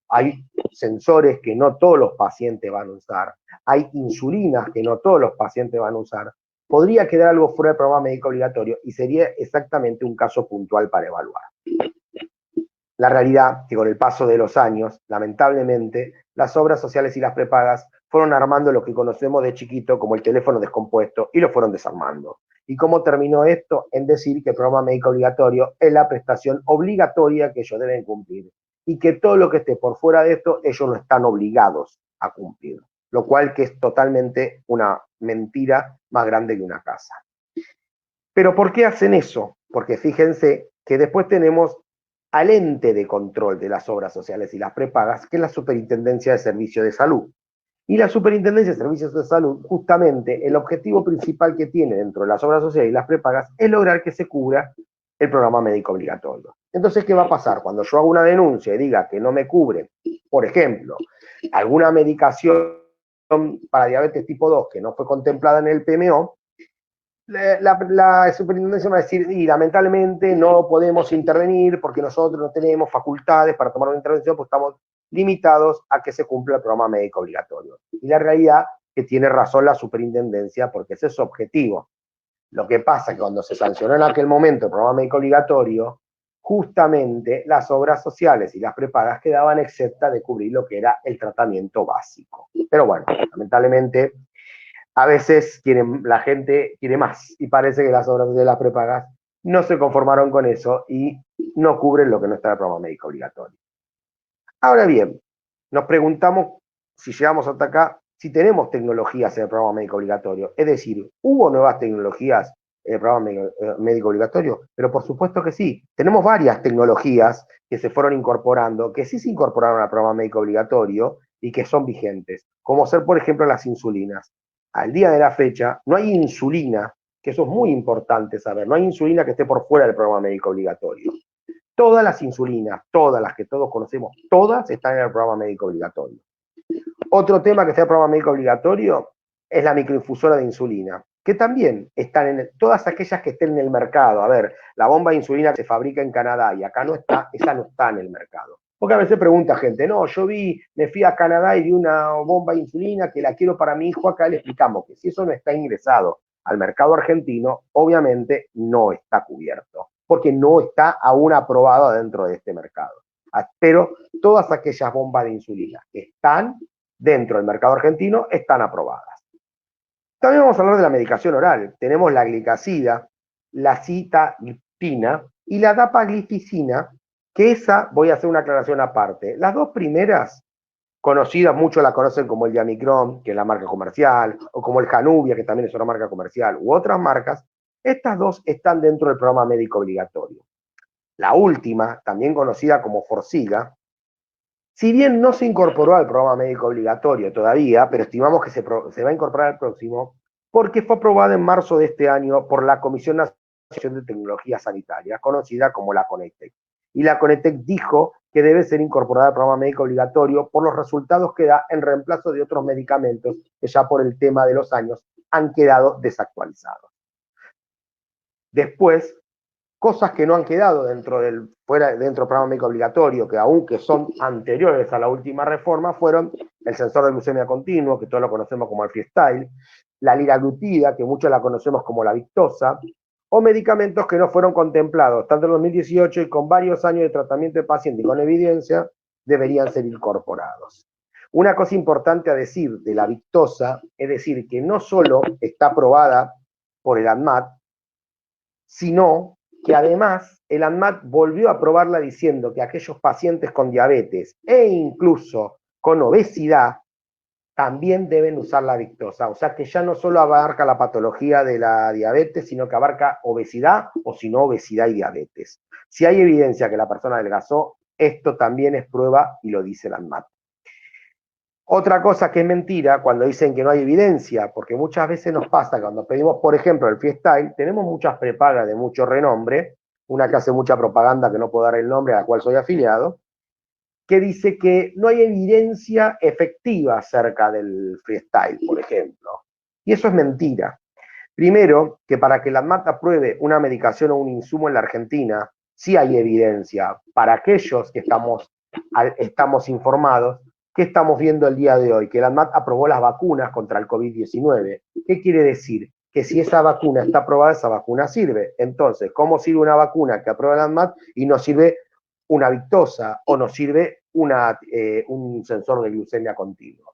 hay sensores que no todos los pacientes van a usar, hay insulinas que no todos los pacientes van a usar, podría quedar algo fuera del programa médico obligatorio y sería exactamente un caso puntual para evaluar. La realidad que con el paso de los años, lamentablemente, las obras sociales y las prepagas fueron armando lo que conocemos de chiquito como el teléfono descompuesto y lo fueron desarmando. ¿Y cómo terminó esto? En decir que el programa médico obligatorio es la prestación obligatoria que ellos deben cumplir y que todo lo que esté por fuera de esto, ellos no están obligados a cumplir, lo cual que es totalmente una mentira más grande que una casa. ¿Pero por qué hacen eso? Porque fíjense que después tenemos al ente de control de las obras sociales y las prepagas, que es la Superintendencia de Servicios de Salud. Y la Superintendencia de Servicios de Salud, justamente, el objetivo principal que tiene dentro de las obras sociales y las prepagas es lograr que se cubra el programa médico obligatorio. Entonces, ¿qué va a pasar? Cuando yo hago una denuncia y diga que no me cubre, por ejemplo, alguna medicación para diabetes tipo 2 que no fue contemplada en el PMO, la superintendencia va a decir, y lamentablemente no podemos intervenir porque nosotros no tenemos facultades para tomar una intervención, pues estamos limitados a que se cumpla el programa médico obligatorio. Y la realidad es que tiene razón la superintendencia porque ese es su objetivo. Lo que pasa es que cuando se sancionó en aquel momento el programa médico obligatorio, justamente las obras sociales y las prepagas quedaban exentas de cubrir lo que era el tratamiento básico. Pero bueno, lamentablemente a veces la gente quiere más y parece que las obras de las prepagas no se conformaron con eso y no cubren lo que no está en el programa médico obligatorio. Ahora bien, nos preguntamos si llegamos hasta acá, si tenemos tecnologías en el programa médico obligatorio. Es decir, ¿hubo nuevas tecnologías en el programa médico obligatorio? Pero por supuesto que sí. Tenemos varias tecnologías que se fueron incorporando, que sí se incorporaron al programa médico obligatorio y que son vigentes, como ser, por ejemplo, las insulinas. Al día de la fecha, no hay insulina, que eso es muy importante saber, no hay insulina que esté por fuera del programa médico obligatorio. Todas las insulinas, todas las que todos conocemos, todas están en el programa médico obligatorio. Otro tema que está en el programa médico obligatorio es la microinfusora de insulina, que también están en todas aquellas que estén en el mercado. A ver, la bomba de insulina que se fabrica en Canadá y acá no está, esa no está en el mercado. Porque a veces pregunta gente, no, me fui a Canadá y vi una bomba de insulina que la quiero para mi hijo acá, le explicamos que si eso no está ingresado al mercado argentino, obviamente no está cubierto, porque no está aún aprobado dentro de este mercado. Pero todas aquellas bombas de insulina que están dentro del mercado argentino están aprobadas. También vamos a hablar de la medicación oral. Tenemos la glicazida, la sitagliptina y la dapagliflozina, que esa voy a hacer una aclaración aparte. Las dos primeras, conocidas, muchos la conocen como el Diamicron, que es la marca comercial, o como el Januvia, que también es una marca comercial, u otras marcas, estas dos están dentro del programa médico obligatorio. La última, también conocida como Forxiga, si bien no se incorporó al programa médico obligatorio todavía, pero estimamos que se va a incorporar al próximo, porque fue aprobada en marzo de este año por la Comisión Nacional de Tecnología Sanitaria, conocida como la CONETEC. Y la CONETEC dijo que debe ser incorporada al programa médico obligatorio por los resultados que da en reemplazo de otros medicamentos que ya por el tema de los años han quedado desactualizados. Después, cosas que no han quedado dentro del programa médico obligatorio, que aunque son anteriores a la última reforma, fueron el sensor de glucemia continuo, que todos lo conocemos como el freestyle, la liraglutida, que muchos la conocemos como la Victoza, o medicamentos que no fueron contemplados, tanto en 2018 y con varios años de tratamiento de paciente y con evidencia, deberían ser incorporados. Una cosa importante a decir de la Victoza, es decir, que no solo está aprobada por el ANMAT, sino que además el ANMAT volvió a aprobarla diciendo que aquellos pacientes con diabetes e incluso con obesidad también deben usar la Victoza. O sea que ya no solo abarca la patología de la diabetes, sino que abarca obesidad o si no obesidad y diabetes. Si hay evidencia que la persona adelgazó, esto también es prueba y lo dice el ANMAT. Otra cosa que es mentira cuando dicen que no hay evidencia, porque muchas veces nos pasa cuando pedimos, por ejemplo, el freestyle, tenemos muchas prepagas de mucho renombre, una que hace mucha propaganda que no puedo dar el nombre, a la cual soy afiliado, que dice que no hay evidencia efectiva acerca del freestyle, por ejemplo. Y eso es mentira. Primero, que para que la ANMAT apruebe una medicación o un insumo en la Argentina, sí hay evidencia para aquellos que estamos informados. ¿Qué estamos viendo el día de hoy? Que la ANMAT aprobó las vacunas contra el COVID-19. ¿Qué quiere decir? Que si esa vacuna está aprobada, esa vacuna sirve. Entonces, ¿cómo sirve una vacuna que aprueba la ANMAT y no sirve una Victoza o no sirve un sensor de glucemia continua?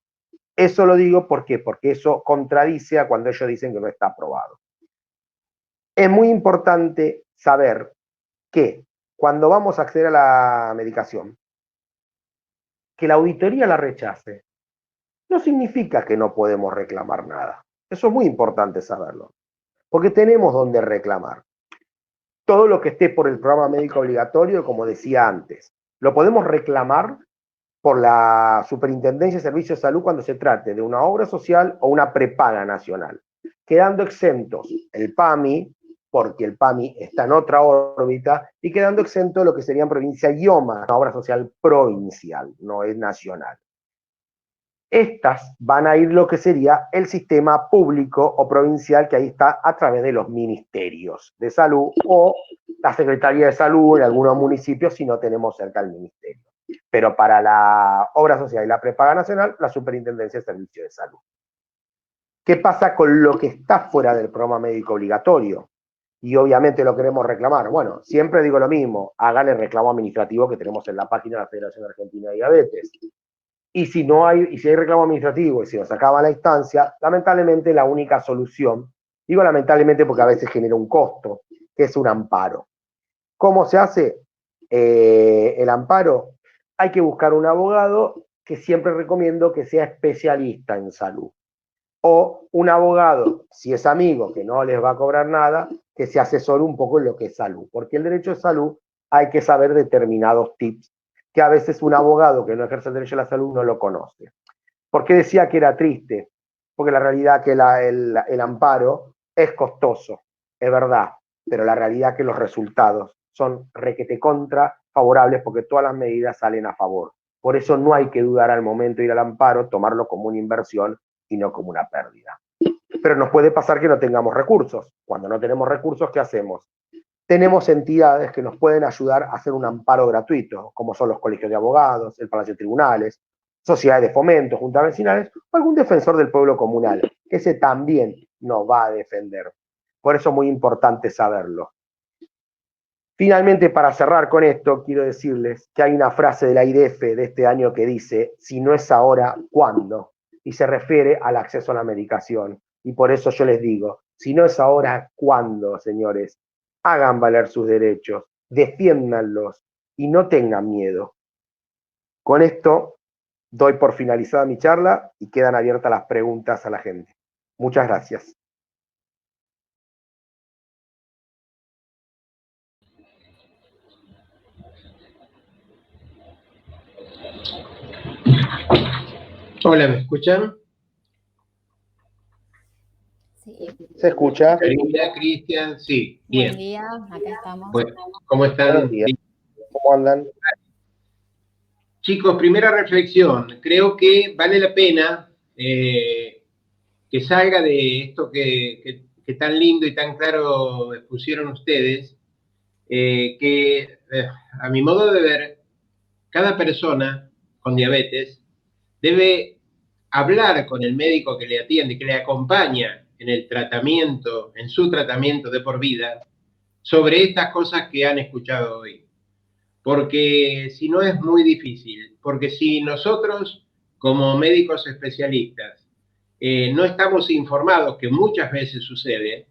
Eso lo digo ¿por qué? Porque eso contradice a cuando ellos dicen que no está aprobado. Es muy importante saber que cuando vamos a acceder a la medicación, que la auditoría la rechace, no significa que no podemos reclamar nada. Eso es muy importante saberlo, porque tenemos donde reclamar. Todo lo que esté por el programa médico obligatorio, como decía antes, lo podemos reclamar por la Superintendencia de Servicios de Salud cuando se trate de una obra social o una prepaga nacional, quedando exentos el PAMI, porque el PAMI está en otra órbita, y quedando exento lo que sería en provincia IOMA, una obra social provincial, no es nacional. Estas van a ir lo que sería el sistema público o provincial, que ahí está a través de los ministerios de salud o la Secretaría de Salud en algunos municipios si no tenemos cerca el ministerio. Pero para la obra social y la prepaga nacional, la Superintendencia de Servicios de Salud. ¿Qué pasa con lo que está fuera del programa médico obligatorio? Y obviamente lo queremos reclamar. Bueno, siempre digo lo mismo, hagan el reclamo administrativo que tenemos en la página de la Federación Argentina de Diabetes. Y si hay reclamo administrativo y si nos acaba la instancia, lamentablemente la única solución, digo lamentablemente porque a veces genera un costo, que es un amparo. ¿Cómo se hace el amparo? Hay que buscar un abogado, que siempre recomiendo que sea especialista en salud. O un abogado, si es amigo, que no les va a cobrar nada, que se asesore un poco en lo que es salud. Porque el derecho de salud hay que saber determinados tips que a veces un abogado que no ejerce el derecho a la salud no lo conoce. ¿Por qué decía que era triste? Porque la realidad es que el amparo es costoso, es verdad, pero la realidad es que los resultados son requete contra favorables porque todas las medidas salen a favor. Por eso no hay que dudar al momento de ir al amparo, tomarlo como una inversión y no como una pérdida. Pero nos puede pasar que no tengamos recursos. Cuando no tenemos recursos, ¿qué hacemos? tenemos entidades que nos pueden ayudar a hacer un amparo gratuito, como son los colegios de abogados, el Palacio de Tribunales, sociedades de fomento, juntas vecinales, o algún defensor del pueblo comunal, que ese también nos va a defender. Por eso es muy importante saberlo. Finalmente, para cerrar con esto, quiero decirles que hay una frase de la IDF de este año que dice, si no es ahora, ¿cuándo? Y se refiere al acceso a la medicación. Y por eso yo les digo, si no es ahora, ¿cuándo, señores? Hagan valer sus derechos, defiéndanlos y no tengan miedo. Con esto doy por finalizada mi charla y quedan abiertas las preguntas a la gente. Muchas gracias. Hola, ¿me escuchan? Sí. ¿Se escucha? Karina, Cristian, sí, bien. Buen día, acá estamos. Bueno, ¿cómo están? Buenos días. ¿Cómo andan? Chicos, primera reflexión. Creo que vale la pena que salga de esto que tan lindo y tan claro expusieron ustedes, a mi modo de ver, cada persona con diabetes debe hablar con el médico que le atiende, que le acompaña en el tratamiento, en su tratamiento de por vida, sobre estas cosas que han escuchado hoy. Porque si no es muy difícil, porque si nosotros como médicos especialistas no estamos informados, que muchas veces sucede,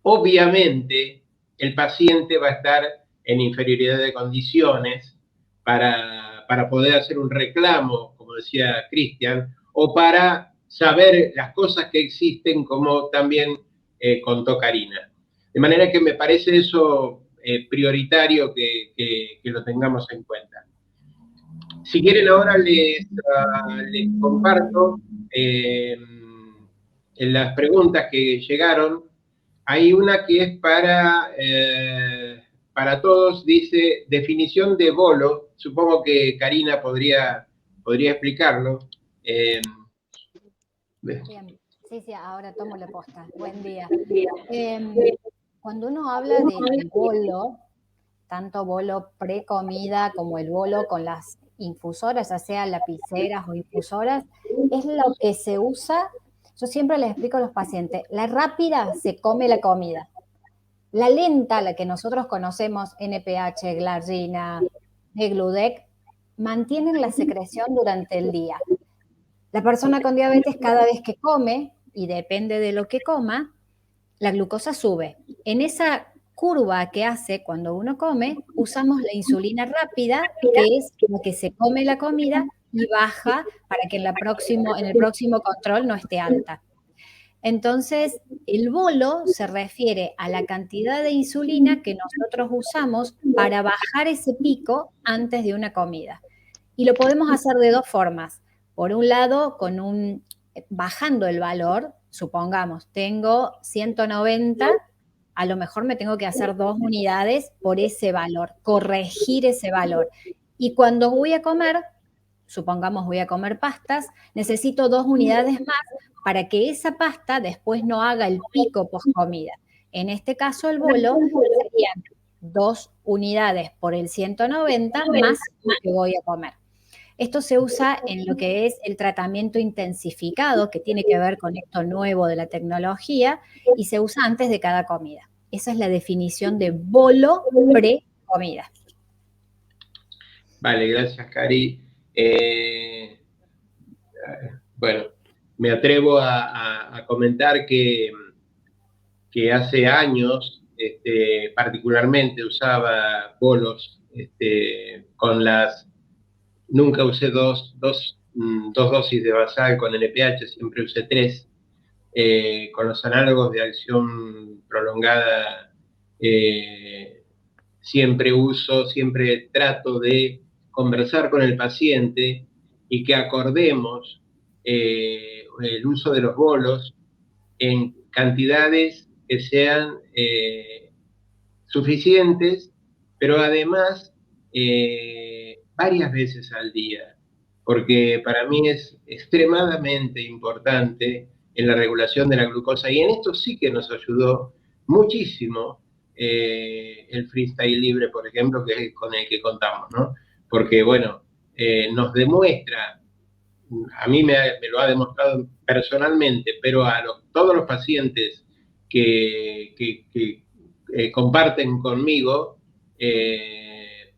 obviamente el paciente va a estar en inferioridad de condiciones para poder hacer un reclamo, como decía Cristian, o para saber las cosas que existen, como también contó Karina. De manera que me parece eso prioritario que lo tengamos en cuenta. Si quieren ahora les comparto en las preguntas que llegaron. Hay una que es para todos, dice definición de bolo. Supongo que Karina podría explicarlo. Bien. Sí, ahora tomo la posta. Buen día. Cuando uno habla del bolo, tanto bolo pre-comida como el bolo con las infusoras, ya sea lapiceras o infusoras, es lo que se usa. Yo siempre les explico a los pacientes, la rápida se come la comida. La lenta, la que nosotros conocemos, NPH, glargina, Degludec, mantienen la secreción durante el día. La persona con diabetes cada vez que come, y depende de lo que coma, la glucosa sube. En esa curva que hace cuando uno come, usamos la insulina rápida, que es lo que se come la comida y baja para que en el próximo control no esté alta. Entonces, el bolo se refiere a la cantidad de insulina que nosotros usamos para bajar ese pico antes de una comida. Y lo podemos hacer de dos formas. Por un lado, bajando el valor, supongamos, tengo 190, a lo mejor me tengo que hacer 2 unidades por ese valor, corregir ese valor. Y cuando voy a comer, supongamos voy a comer pastas, necesito 2 unidades más para que esa pasta después no haga el pico post comida. En este caso el bolo serían 2 unidades por el 190 más lo que voy a comer. Esto se usa en lo que es el tratamiento intensificado, que tiene que ver con esto nuevo de la tecnología, y se usa antes de cada comida. Esa es la definición de bolo pre-comida. Vale, gracias, Cari. Bueno, me atrevo a comentar que hace años particularmente usaba bolos con nunca usé dos dosis de basal con NPH, siempre usé 3. Con los análogos de acción prolongada siempre trato de conversar con el paciente y que acordemos el uso de los bolos en cantidades que sean suficientes, pero además varias veces al día, porque para mí es extremadamente importante en la regulación de la glucosa, y en esto sí que nos ayudó muchísimo el freestyle libre, por ejemplo, que es con el que contamos, ¿no? Porque, bueno, nos demuestra, a mí me lo ha demostrado personalmente, pero a todos los pacientes que comparten conmigo,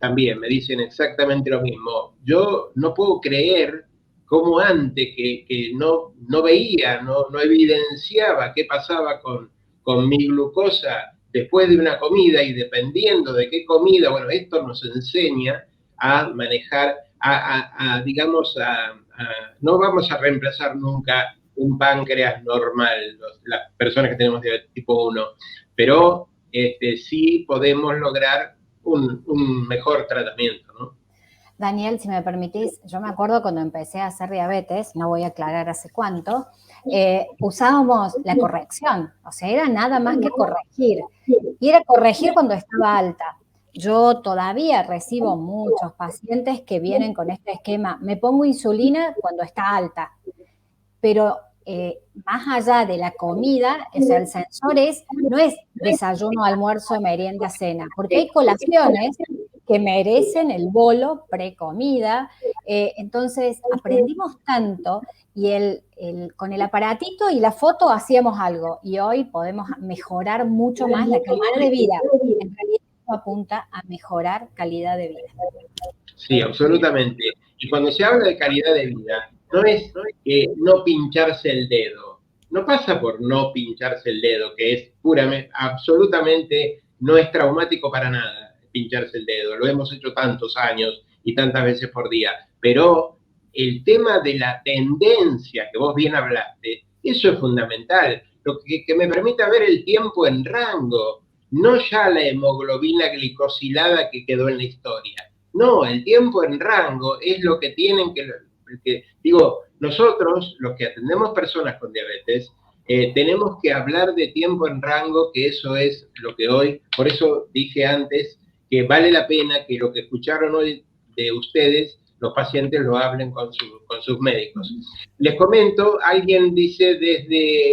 también me dicen exactamente lo mismo. Yo no puedo creer cómo antes que no veía, no evidenciaba qué pasaba con mi glucosa después de una comida, y dependiendo de qué comida, bueno, esto nos enseña a manejar, digamos, no vamos a reemplazar nunca un páncreas normal, las personas que tenemos diabetes tipo 1, pero sí podemos lograr un mejor tratamiento, ¿no? Daniel, si me permitís, yo me acuerdo cuando empecé a hacer diabetes, no voy a aclarar hace cuánto, usábamos la corrección, o sea, era nada más que corregir, y era corregir cuando estaba alta. Yo todavía recibo muchos pacientes que vienen con este esquema, me pongo insulina cuando está alta, pero más allá de la comida, o sea, el sensor no es desayuno, almuerzo, merienda, cena, porque hay colaciones que merecen el bolo pre-comida. Entonces aprendimos tanto, y con el aparatito y la foto hacíamos algo, y hoy podemos mejorar mucho más la calidad de vida. En realidad esto apunta a mejorar calidad de vida. Sí, absolutamente. Y cuando se habla de calidad de vida, no es no pincharse el dedo. No pasa por no pincharse el dedo, que es puramente, absolutamente, no es traumático para nada pincharse el dedo. Lo hemos hecho tantos años y tantas veces por día. Pero el tema de la tendencia que vos bien hablaste, eso es fundamental. Lo que me permita ver el tiempo en rango, no ya la hemoglobina glicosilada que quedó en la historia. No, el tiempo en rango es lo que tienen que digo, nosotros, los que atendemos personas con diabetes, tenemos que hablar de tiempo en rango, que eso es lo que hoy, por eso dije antes, que vale la pena que lo que escucharon hoy de ustedes, los pacientes lo hablen con sus médicos. Les comento, alguien dice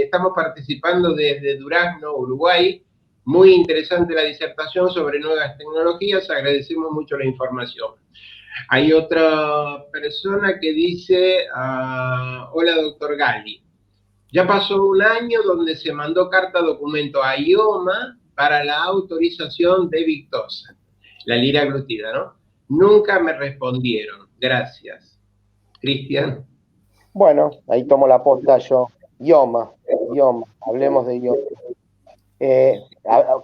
estamos participando desde Durazno, Uruguay. Muy interesante la disertación sobre nuevas tecnologías, agradecemos mucho la información. Hay otra persona que dice, hola doctor Gali, ya pasó un año donde se mandó carta documento a IOMA para la autorización de Victoza, la liraglutida, ¿no? Nunca me respondieron, gracias. Cristian. Bueno, ahí tomo la posta yo. IOMA, hablemos de IOMA.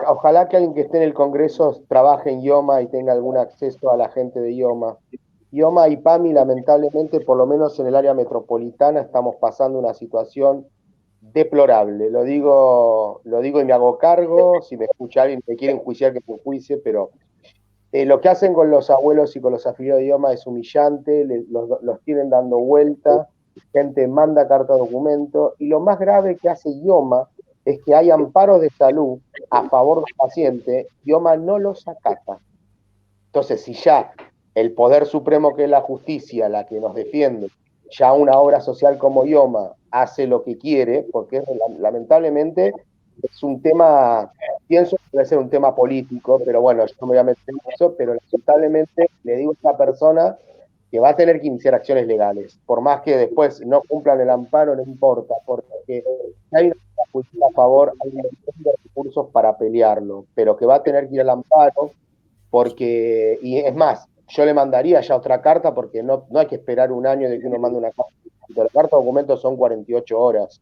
Ojalá que alguien que esté en el Congreso trabaje en IOMA y tenga algún acceso a la gente de IOMA. IOMA y PAMI, lamentablemente, por lo menos en el área metropolitana, estamos pasando una situación deplorable. Lo digo y me hago cargo. Si me escucha alguien que quiere enjuiciar, que se enjuicie, pero lo que hacen con los abuelos y con los afiliados de IOMA es humillante, los tienen dando vuelta, gente manda carta documento, y lo más grave que hace IOMA es que hay amparos de salud a favor del paciente, IOMA no los acata. Entonces, si ya el Poder Supremo, que es la justicia, la que nos defiende, ya una obra social como IOMA hace lo que quiere, porque lamentablemente es un tema, pienso que debe ser un tema político, pero bueno, yo no me voy a meter en eso, pero lamentablemente le digo a esta persona que va a tener que iniciar acciones legales, por más que después no cumplan el amparo, no importa, porque hay una justicia a favor, hay un montón de recursos para pelearlo, pero que va a tener que ir al amparo, porque, y es más, yo le mandaría ya otra carta, porque no hay que esperar un año de que uno mande una carta. La carta de documentos son 48 horas.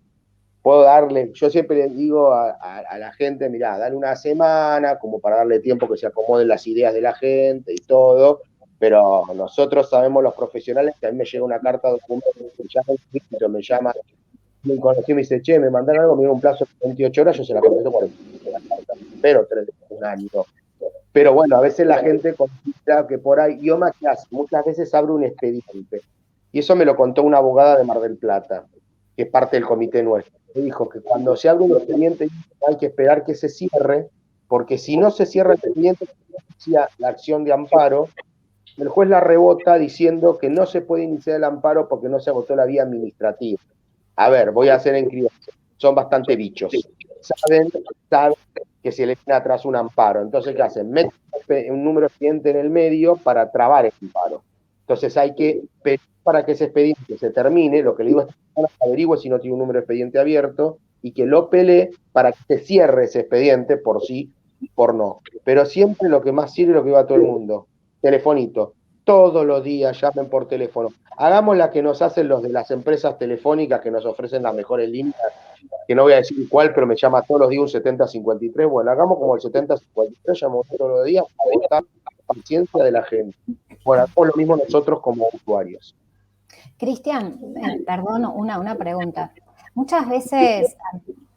Puedo darle, yo siempre les digo a la gente, mirá, dale una semana, como para darle tiempo que se acomoden las ideas de la gente y todo, pero nosotros sabemos, los profesionales, que a mí me llega una carta de documentos, me llama, me conocí y me dice, che, me mandaron algo, me dio un plazo de 28 horas, yo se la contesto 48 horas, pero un año. Pero bueno, a veces la gente considera que por ahí, IOMA, ¿qué hace? Muchas veces abre un expediente. Y eso me lo contó una abogada de Mar del Plata, que es parte del comité nuestro. Me dijo que cuando se abre un expediente hay que esperar que se cierre, porque si no se cierra el expediente, la acción de amparo, el juez la rebota diciendo que no se puede iniciar el amparo porque no se agotó la vía administrativa. A ver, voy a hacer en criollo, son bastante bichos. saben que se le viene atrás un amparo. Entonces, ¿qué hacen? Meten un número de expediente en el medio para trabar el amparo. Entonces hay que pedir para que ese expediente se termine, lo que le digo a esta persona, averigüe si no tiene un número de expediente abierto y que lo pelee para que se cierre ese expediente por sí, por no. Pero siempre lo que más sirve es lo que va a todo el mundo. Telefonito. Todos los días llamen por teléfono. Hagamos la que nos hacen los de las empresas telefónicas que nos ofrecen las mejores líneas, que no voy a decir cuál, pero me llama todos los días un 7053. Bueno, hagamos como el 7053, llamamos todos los días para estar la paciencia de la gente. Bueno, hacemos lo mismo nosotros como usuarios. Cristian, perdón, una pregunta. Muchas veces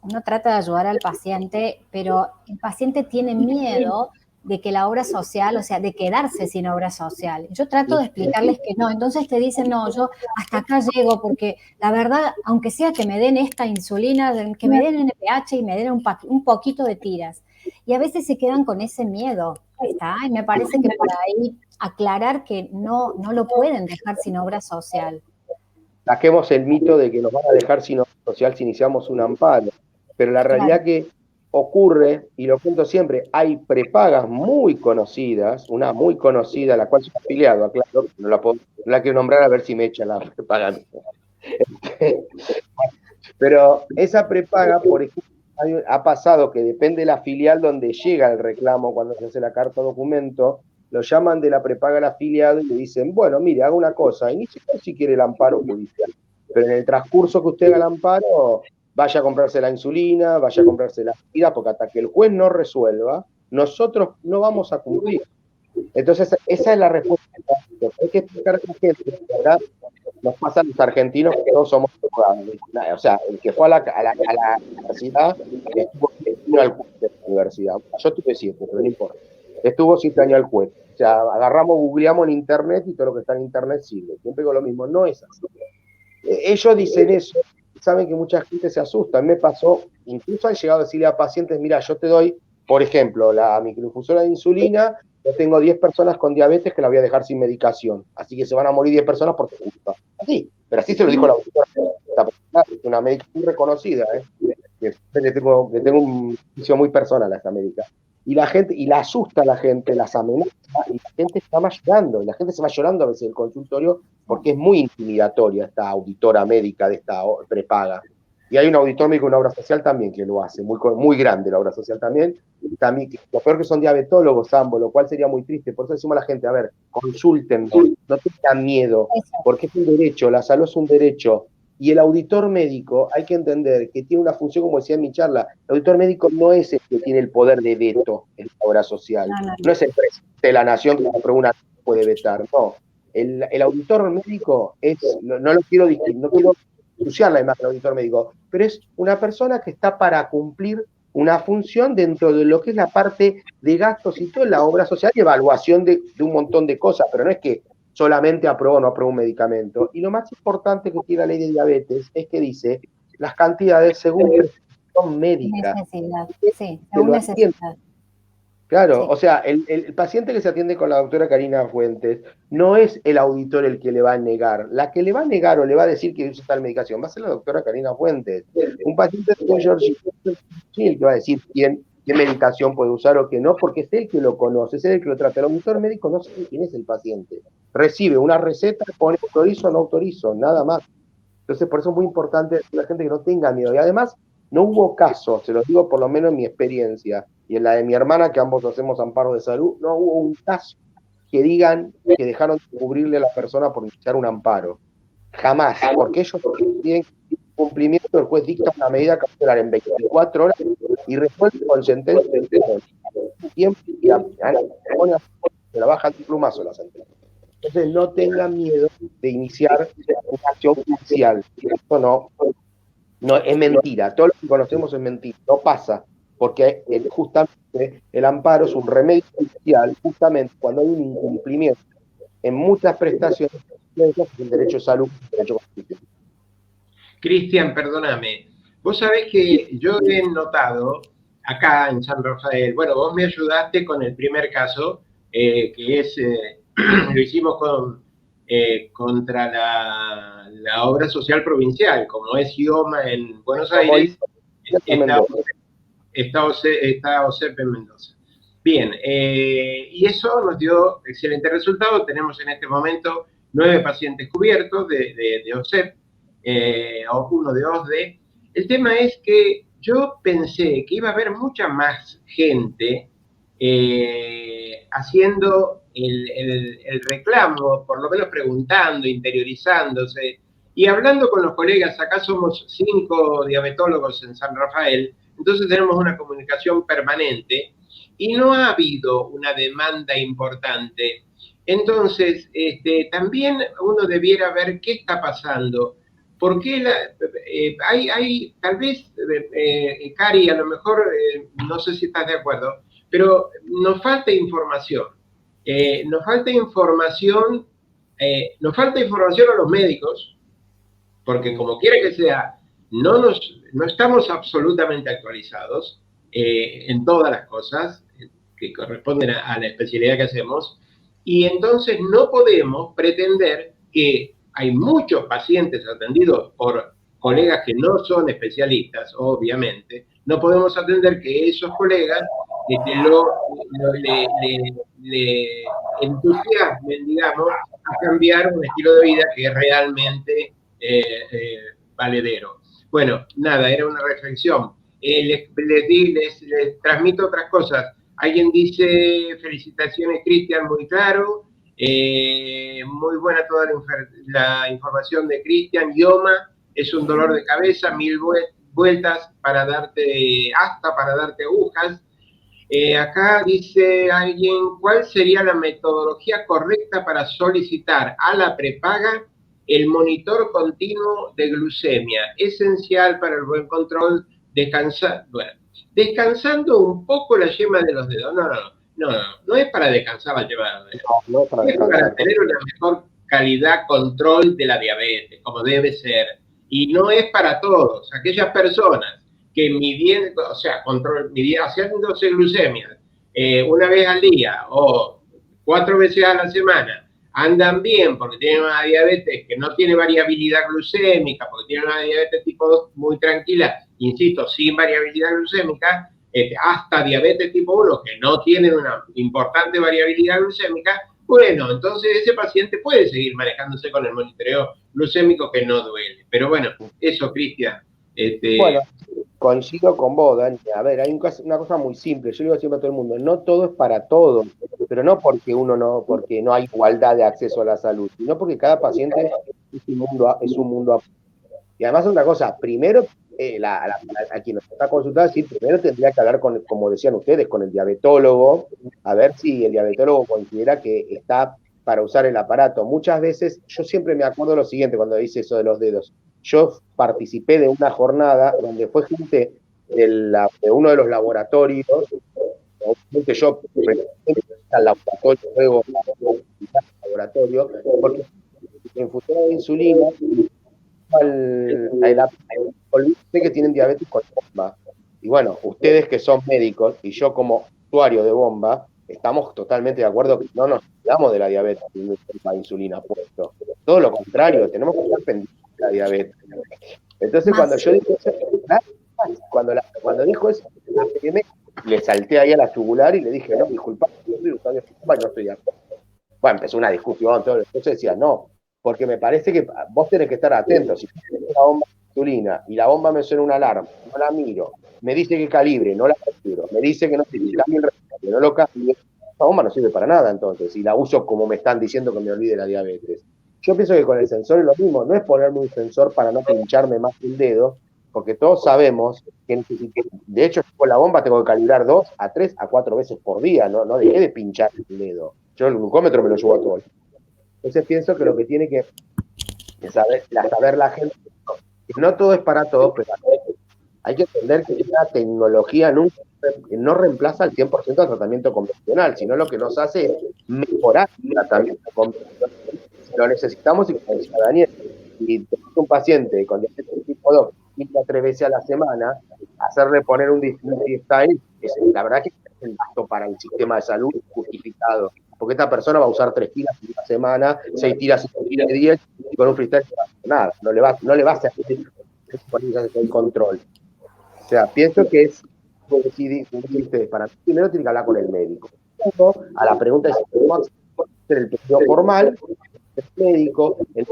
uno trata de ayudar al paciente, pero el paciente tiene miedo de que la obra social, o sea, de quedarse sin obra social. Yo trato de explicarles que no, entonces te dicen, no, yo hasta acá llego, porque la verdad, aunque sea que me den esta insulina, que me den NPH y me den un poquito de tiras. Y a veces se quedan con ese miedo, ¿está? Y me parece que por ahí aclarar que no lo pueden dejar sin obra social. Saquemos el mito de que nos van a dejar sin obra social si iniciamos un amparo. Pero la realidad que ocurre, y lo cuento siempre, hay prepagas muy conocidas, una muy conocida, a la cual soy afiliado, aclaro, no la quiero nombrar a ver si me echa la prepaga. Pero esa prepaga, por ejemplo, ha pasado que depende de la filial donde llega el reclamo cuando se hace la carta documento, lo llaman de la prepaga al afiliado y le dicen, bueno, mire, haga una cosa, inicie si quiere el amparo judicial, pero en el transcurso que usted haga el amparo, vaya a comprarse la insulina, vaya a comprarse la tira, porque hasta que el juez no resuelva, nosotros no vamos a cumplir. Entonces, esa es la respuesta. Hay que explicar a la gente, ¿verdad? Nos pasa a los argentinos que todos somos abogados. O sea, el que fue a la universidad estuvo al juez de la universidad. Yo tuve 7, pero no importa. Estuvo 7 años al juez. O sea, agarramos, googleamos en internet y todo lo que está en internet sirve. Siempre digo lo mismo, no es así. Ellos dicen eso, saben que mucha gente se asusta. Me pasó, incluso han llegado a decirle a pacientes, mira, yo te doy, por ejemplo, la microinfusora de insulina, yo tengo 10 personas con diabetes que la voy a dejar sin medicación, así que se van a morir 10 personas por tu culpa. Así, pero así se lo dijo la doctora, una médica muy reconocida, que le tengo un juicio muy personal a esta médica. Y la gente, y la asusta a la gente, las amenaza, y la gente está más llorando, y la gente se va llorando a veces en el consultorio porque es muy intimidatoria esta auditora médica de esta prepaga. Y hay un auditor médico de una obra social también que lo hace, muy grande la obra social también. También lo peor que son diabetólogos ambos, lo cual sería muy triste. Por eso decimos a la gente, a ver, consulten, no tengan miedo, porque es un derecho, la salud es un derecho. Y el auditor médico, hay que entender que tiene una función, como decía en mi charla, el auditor médico no es el que tiene el poder de veto en la obra social, no es el presidente de la nación que por una puede vetar, no. El auditor médico es, no quiero ensuciar la imagen del auditor médico, pero es una persona que está para cumplir una función dentro de lo que es la parte de gastos y toda la obra social y evaluación de un montón de cosas, pero no es que solamente aprueba o no aprueba un medicamento. Y lo más importante que tiene la ley de diabetes es que dice las cantidades según prescripción médica. Necesidad, sí, según necesidad. Claro, sí. O sea, el paciente que se atiende con la doctora Karina Fuentes no es el auditor el que le va a negar. La que le va a negar o le va a decir que usa tal medicación va a ser la doctora Karina Fuentes. Un paciente de George el que va a decir qué medicación puede usar o qué no, porque es él que lo conoce, es él el que lo trata. El auditor médico no sabe quién es el paciente. Recibe una receta, pone autorizo o no autorizo, nada más. Entonces, por eso es muy importante la gente que no tenga miedo. Y además, no hubo casos, se los digo por lo menos en mi experiencia, y en la de mi hermana, que ambos hacemos amparo de salud, no hubo un caso que digan que dejaron de cubrirle a la persona por iniciar un amparo. Jamás, porque ellos tienen cumplimiento, el juez dicta una medida cautelar en 24 horas y resuelve con sentencia de tiempo y se la baja el plumazo la sentencia. Entonces no tengan miedo de iniciar una acción judicial. Esto no es mentira, todo lo que conocemos es mentira, no pasa, porque justamente el amparo es un remedio judicial, justamente cuando hay un incumplimiento en muchas prestaciones, el derecho a salud, el derecho a constitución. Cristian, perdóname, vos sabés que yo he notado acá en San Rafael, bueno, vos me ayudaste con el primer caso, que es, lo hicimos contra la obra social provincial, como es IOMA en Buenos Aires, está OSEP en Mendoza. Bien, y eso nos dio excelente resultado. Tenemos en este momento 9 pacientes cubiertos de OSEP, o 1 de OSDE. El tema es que yo pensé que iba a haber mucha más gente haciendo el reclamo, por lo menos preguntando, interiorizándose y hablando con los colegas. Acá somos 5 diabetólogos en San Rafael, entonces tenemos una comunicación permanente y no ha habido una demanda importante. Entonces, también uno debiera ver qué está pasando. ¿Por qué hay tal vez, Cari, a lo mejor, no sé si estás de acuerdo, pero nos falta información. Nos falta información a los médicos, porque como quiera que sea, no estamos absolutamente actualizados en todas las cosas que corresponden a la especialidad que hacemos, y entonces no podemos pretender que hay muchos pacientes atendidos por colegas que no son especialistas, obviamente. No podemos atender que esos colegas le entusiasmen, digamos, a cambiar un estilo de vida que es realmente valedero. Bueno, nada, era una reflexión. Les transmito otras cosas. Alguien dice, felicitaciones, Cristian, muy claro. Muy buena toda la información de Cristian. Ioma es un dolor de cabeza, 1000 vueltas para darte agujas. Acá dice alguien, ¿cuál sería la metodología correcta para solicitar a la prepaga el monitor continuo de glucemia? Esencial para el buen control, descansando un poco la yema de los dedos. No es para descansar la yema de los dedos. No es para tener una mejor calidad control de la diabetes, como debe ser. Y no es para todos. Aquellas personas que haciéndose glucemia una vez al día o 4 veces a la semana, andan bien porque tienen una diabetes que no tiene variabilidad glucémica, porque tienen una diabetes tipo 2 muy tranquila, insisto, sin variabilidad glucémica, hasta diabetes tipo 1 que no tienen una importante variabilidad glucémica. Bueno, entonces ese paciente puede seguir manejándose con el monitoreo glucémico que no duele. Pero bueno, eso, Cristian. Bueno, coincido con vos, Dani. A ver, hay una cosa muy simple. Yo digo siempre a todo el mundo, no todo es para todo, pero no porque porque no hay igualdad de acceso a la salud, sino porque cada paciente es un mundo. Y además otra cosa, primero, a quien nos está consultando, sí, primero tendría que hablar como decían ustedes, con el diabetólogo, a ver si el diabetólogo considera que está para usar el aparato. Muchas veces, yo siempre me acuerdo lo siguiente cuando dice eso de los dedos. Yo participé de una jornada donde fue gente de uno de los laboratorios, obviamente yo representé al laboratorio, luego al laboratorio, porque en función de insulina, sé que tienen diabetes con bomba. Y bueno, ustedes que son médicos y yo como usuario de bomba, estamos totalmente de acuerdo que no nos olvidamos de la diabetes con la insulina puesto. Todo lo contrario, tenemos que estar pendientes de la diabetes. Entonces cuando yo dije eso, cuando dijo eso, le salté ahí a la jugular y le dije, no, disculpa, yo soy usuario de bomba y no estoy de acuerdo. Bueno, empezó una discusión, todo. Entonces decía, no, porque me parece que vos tenés que estar atentos. Si tenés una bomba de insulina y la bomba me suena una alarma, no la miro, me dice que calibre, no la calibro, me dice que no se cambie el respiratorio, no lo cambie, esa bomba no sirve para nada entonces, y la uso como me están diciendo que me olvide la diabetes. Yo pienso que con el sensor es lo mismo, no es ponerme un sensor para no pincharme más el dedo, porque todos sabemos que de hecho con la bomba tengo que calibrar 2 a 3 a 4 veces por día, no dejé de pinchar el dedo. Yo el glucómetro me lo llevo a todo. Entonces pienso que lo que tiene que saber la gente, que no todo es para todos, pero hay que entender que la tecnología no reemplaza al 100% el tratamiento convencional, sino lo que nos hace es mejorar el tratamiento convencional. Lo necesitamos, y como decía Daniel, si tenemos un paciente con diabetes tipo 2, 3 veces a la semana, hacerle poner un style, la verdad que es el gasto para el sistema de salud justificado, porque esta persona va a usar 3 tiras en una semana, 6 tiras, 5 tiras de 10, y con un freestyle nada, no le va a hacer el control. O sea, pienso que es puede decidir ustedes. Para primero tiene que hablar con el médico. A la pregunta de si podemos hacer el pedido formal, el médico tiene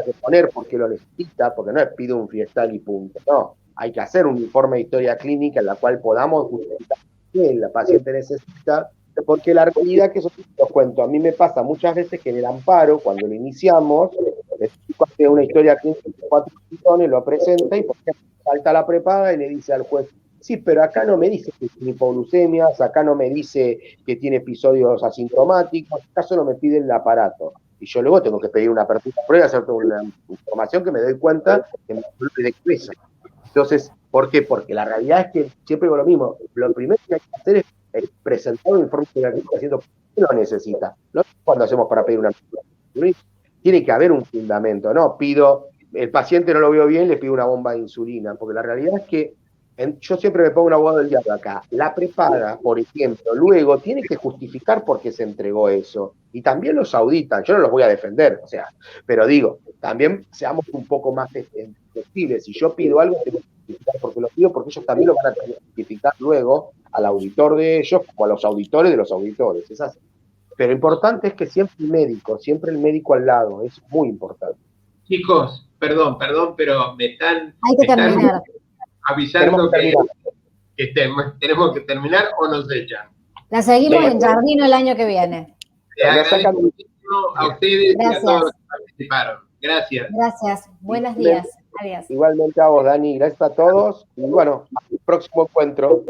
que poner porque lo necesita, porque no es pido un fiestal y punto, no. Hay que hacer un informe de historia clínica en la cual podamos justificar que la paciente necesita, porque la realidad que eso os cuento, a mí me pasa muchas veces que en el amparo, cuando lo iniciamos, el chico hace una historia clínica de 4 millones, lo presenta y por ejemplo falta la prepaga y le dice al juez, sí, pero acá no me dice que tiene hipoglucemias, acá no me dice que tiene episodios asintomáticos, acá solo me pide el aparato. Y yo luego tengo que pedir una apertura de prueba, hacer una información que me doy cuenta que me vuelve de peso. Entonces, ¿por qué? Porque la realidad es que siempre digo lo mismo, lo primero que hay que hacer es presentar un informe de la clínica diciendo que lo necesita. No es cuando hacemos para pedir una apertura. Tiene que haber un fundamento, ¿no? El paciente no lo veo bien, le pido una bomba de insulina, porque la realidad es que yo siempre me pongo un abogado del diablo acá. La prepaga, por ejemplo, luego tiene que justificar por qué se entregó eso. Y también los auditan. Yo no los voy a defender, o sea, pero digo, también seamos un poco más flexibles. Si yo pido algo, tengo que justificar por qué lo pido, porque ellos también lo van a tener que justificar luego al auditor de ellos, como a los auditores de los auditores. Es así. Pero lo importante es que siempre el médico al lado, es muy importante. Chicos, perdón, pero me están avisando que tenemos que terminar o nos echan. La seguimos en Jardino el año que viene. Le agradezco muchísimo a ustedes y a todos los que participaron. Gracias. Gracias. Buenos días. Adiós. Igualmente a vos, Dani. Gracias a todos. Y bueno, hasta el próximo encuentro.